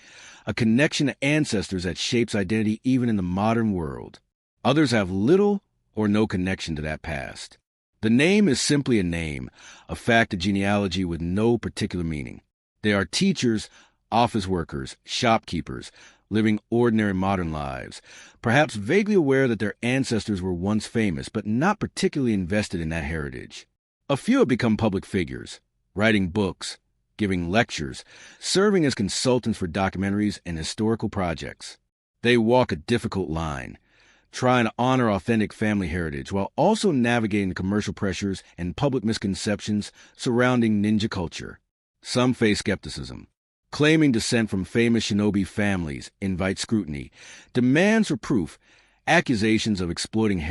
a connection to ancestors that shapes identity even in the modern world. Others have little or no connection to that past. The name is simply a name, a fact of genealogy with no particular meaning. They are teachers, office workers, shopkeepers, living ordinary modern lives, perhaps vaguely aware that their ancestors were once famous, but not particularly invested in that heritage. A few have become public figures, writing books, giving lectures, serving as consultants for documentaries and historical projects. They walk a difficult line, trying to honor authentic family heritage while also navigating the commercial pressures and public misconceptions surrounding ninja culture. Some face skepticism. Claiming descent from famous shinobi families invite scrutiny, demands for proof, accusations of exploiting heritage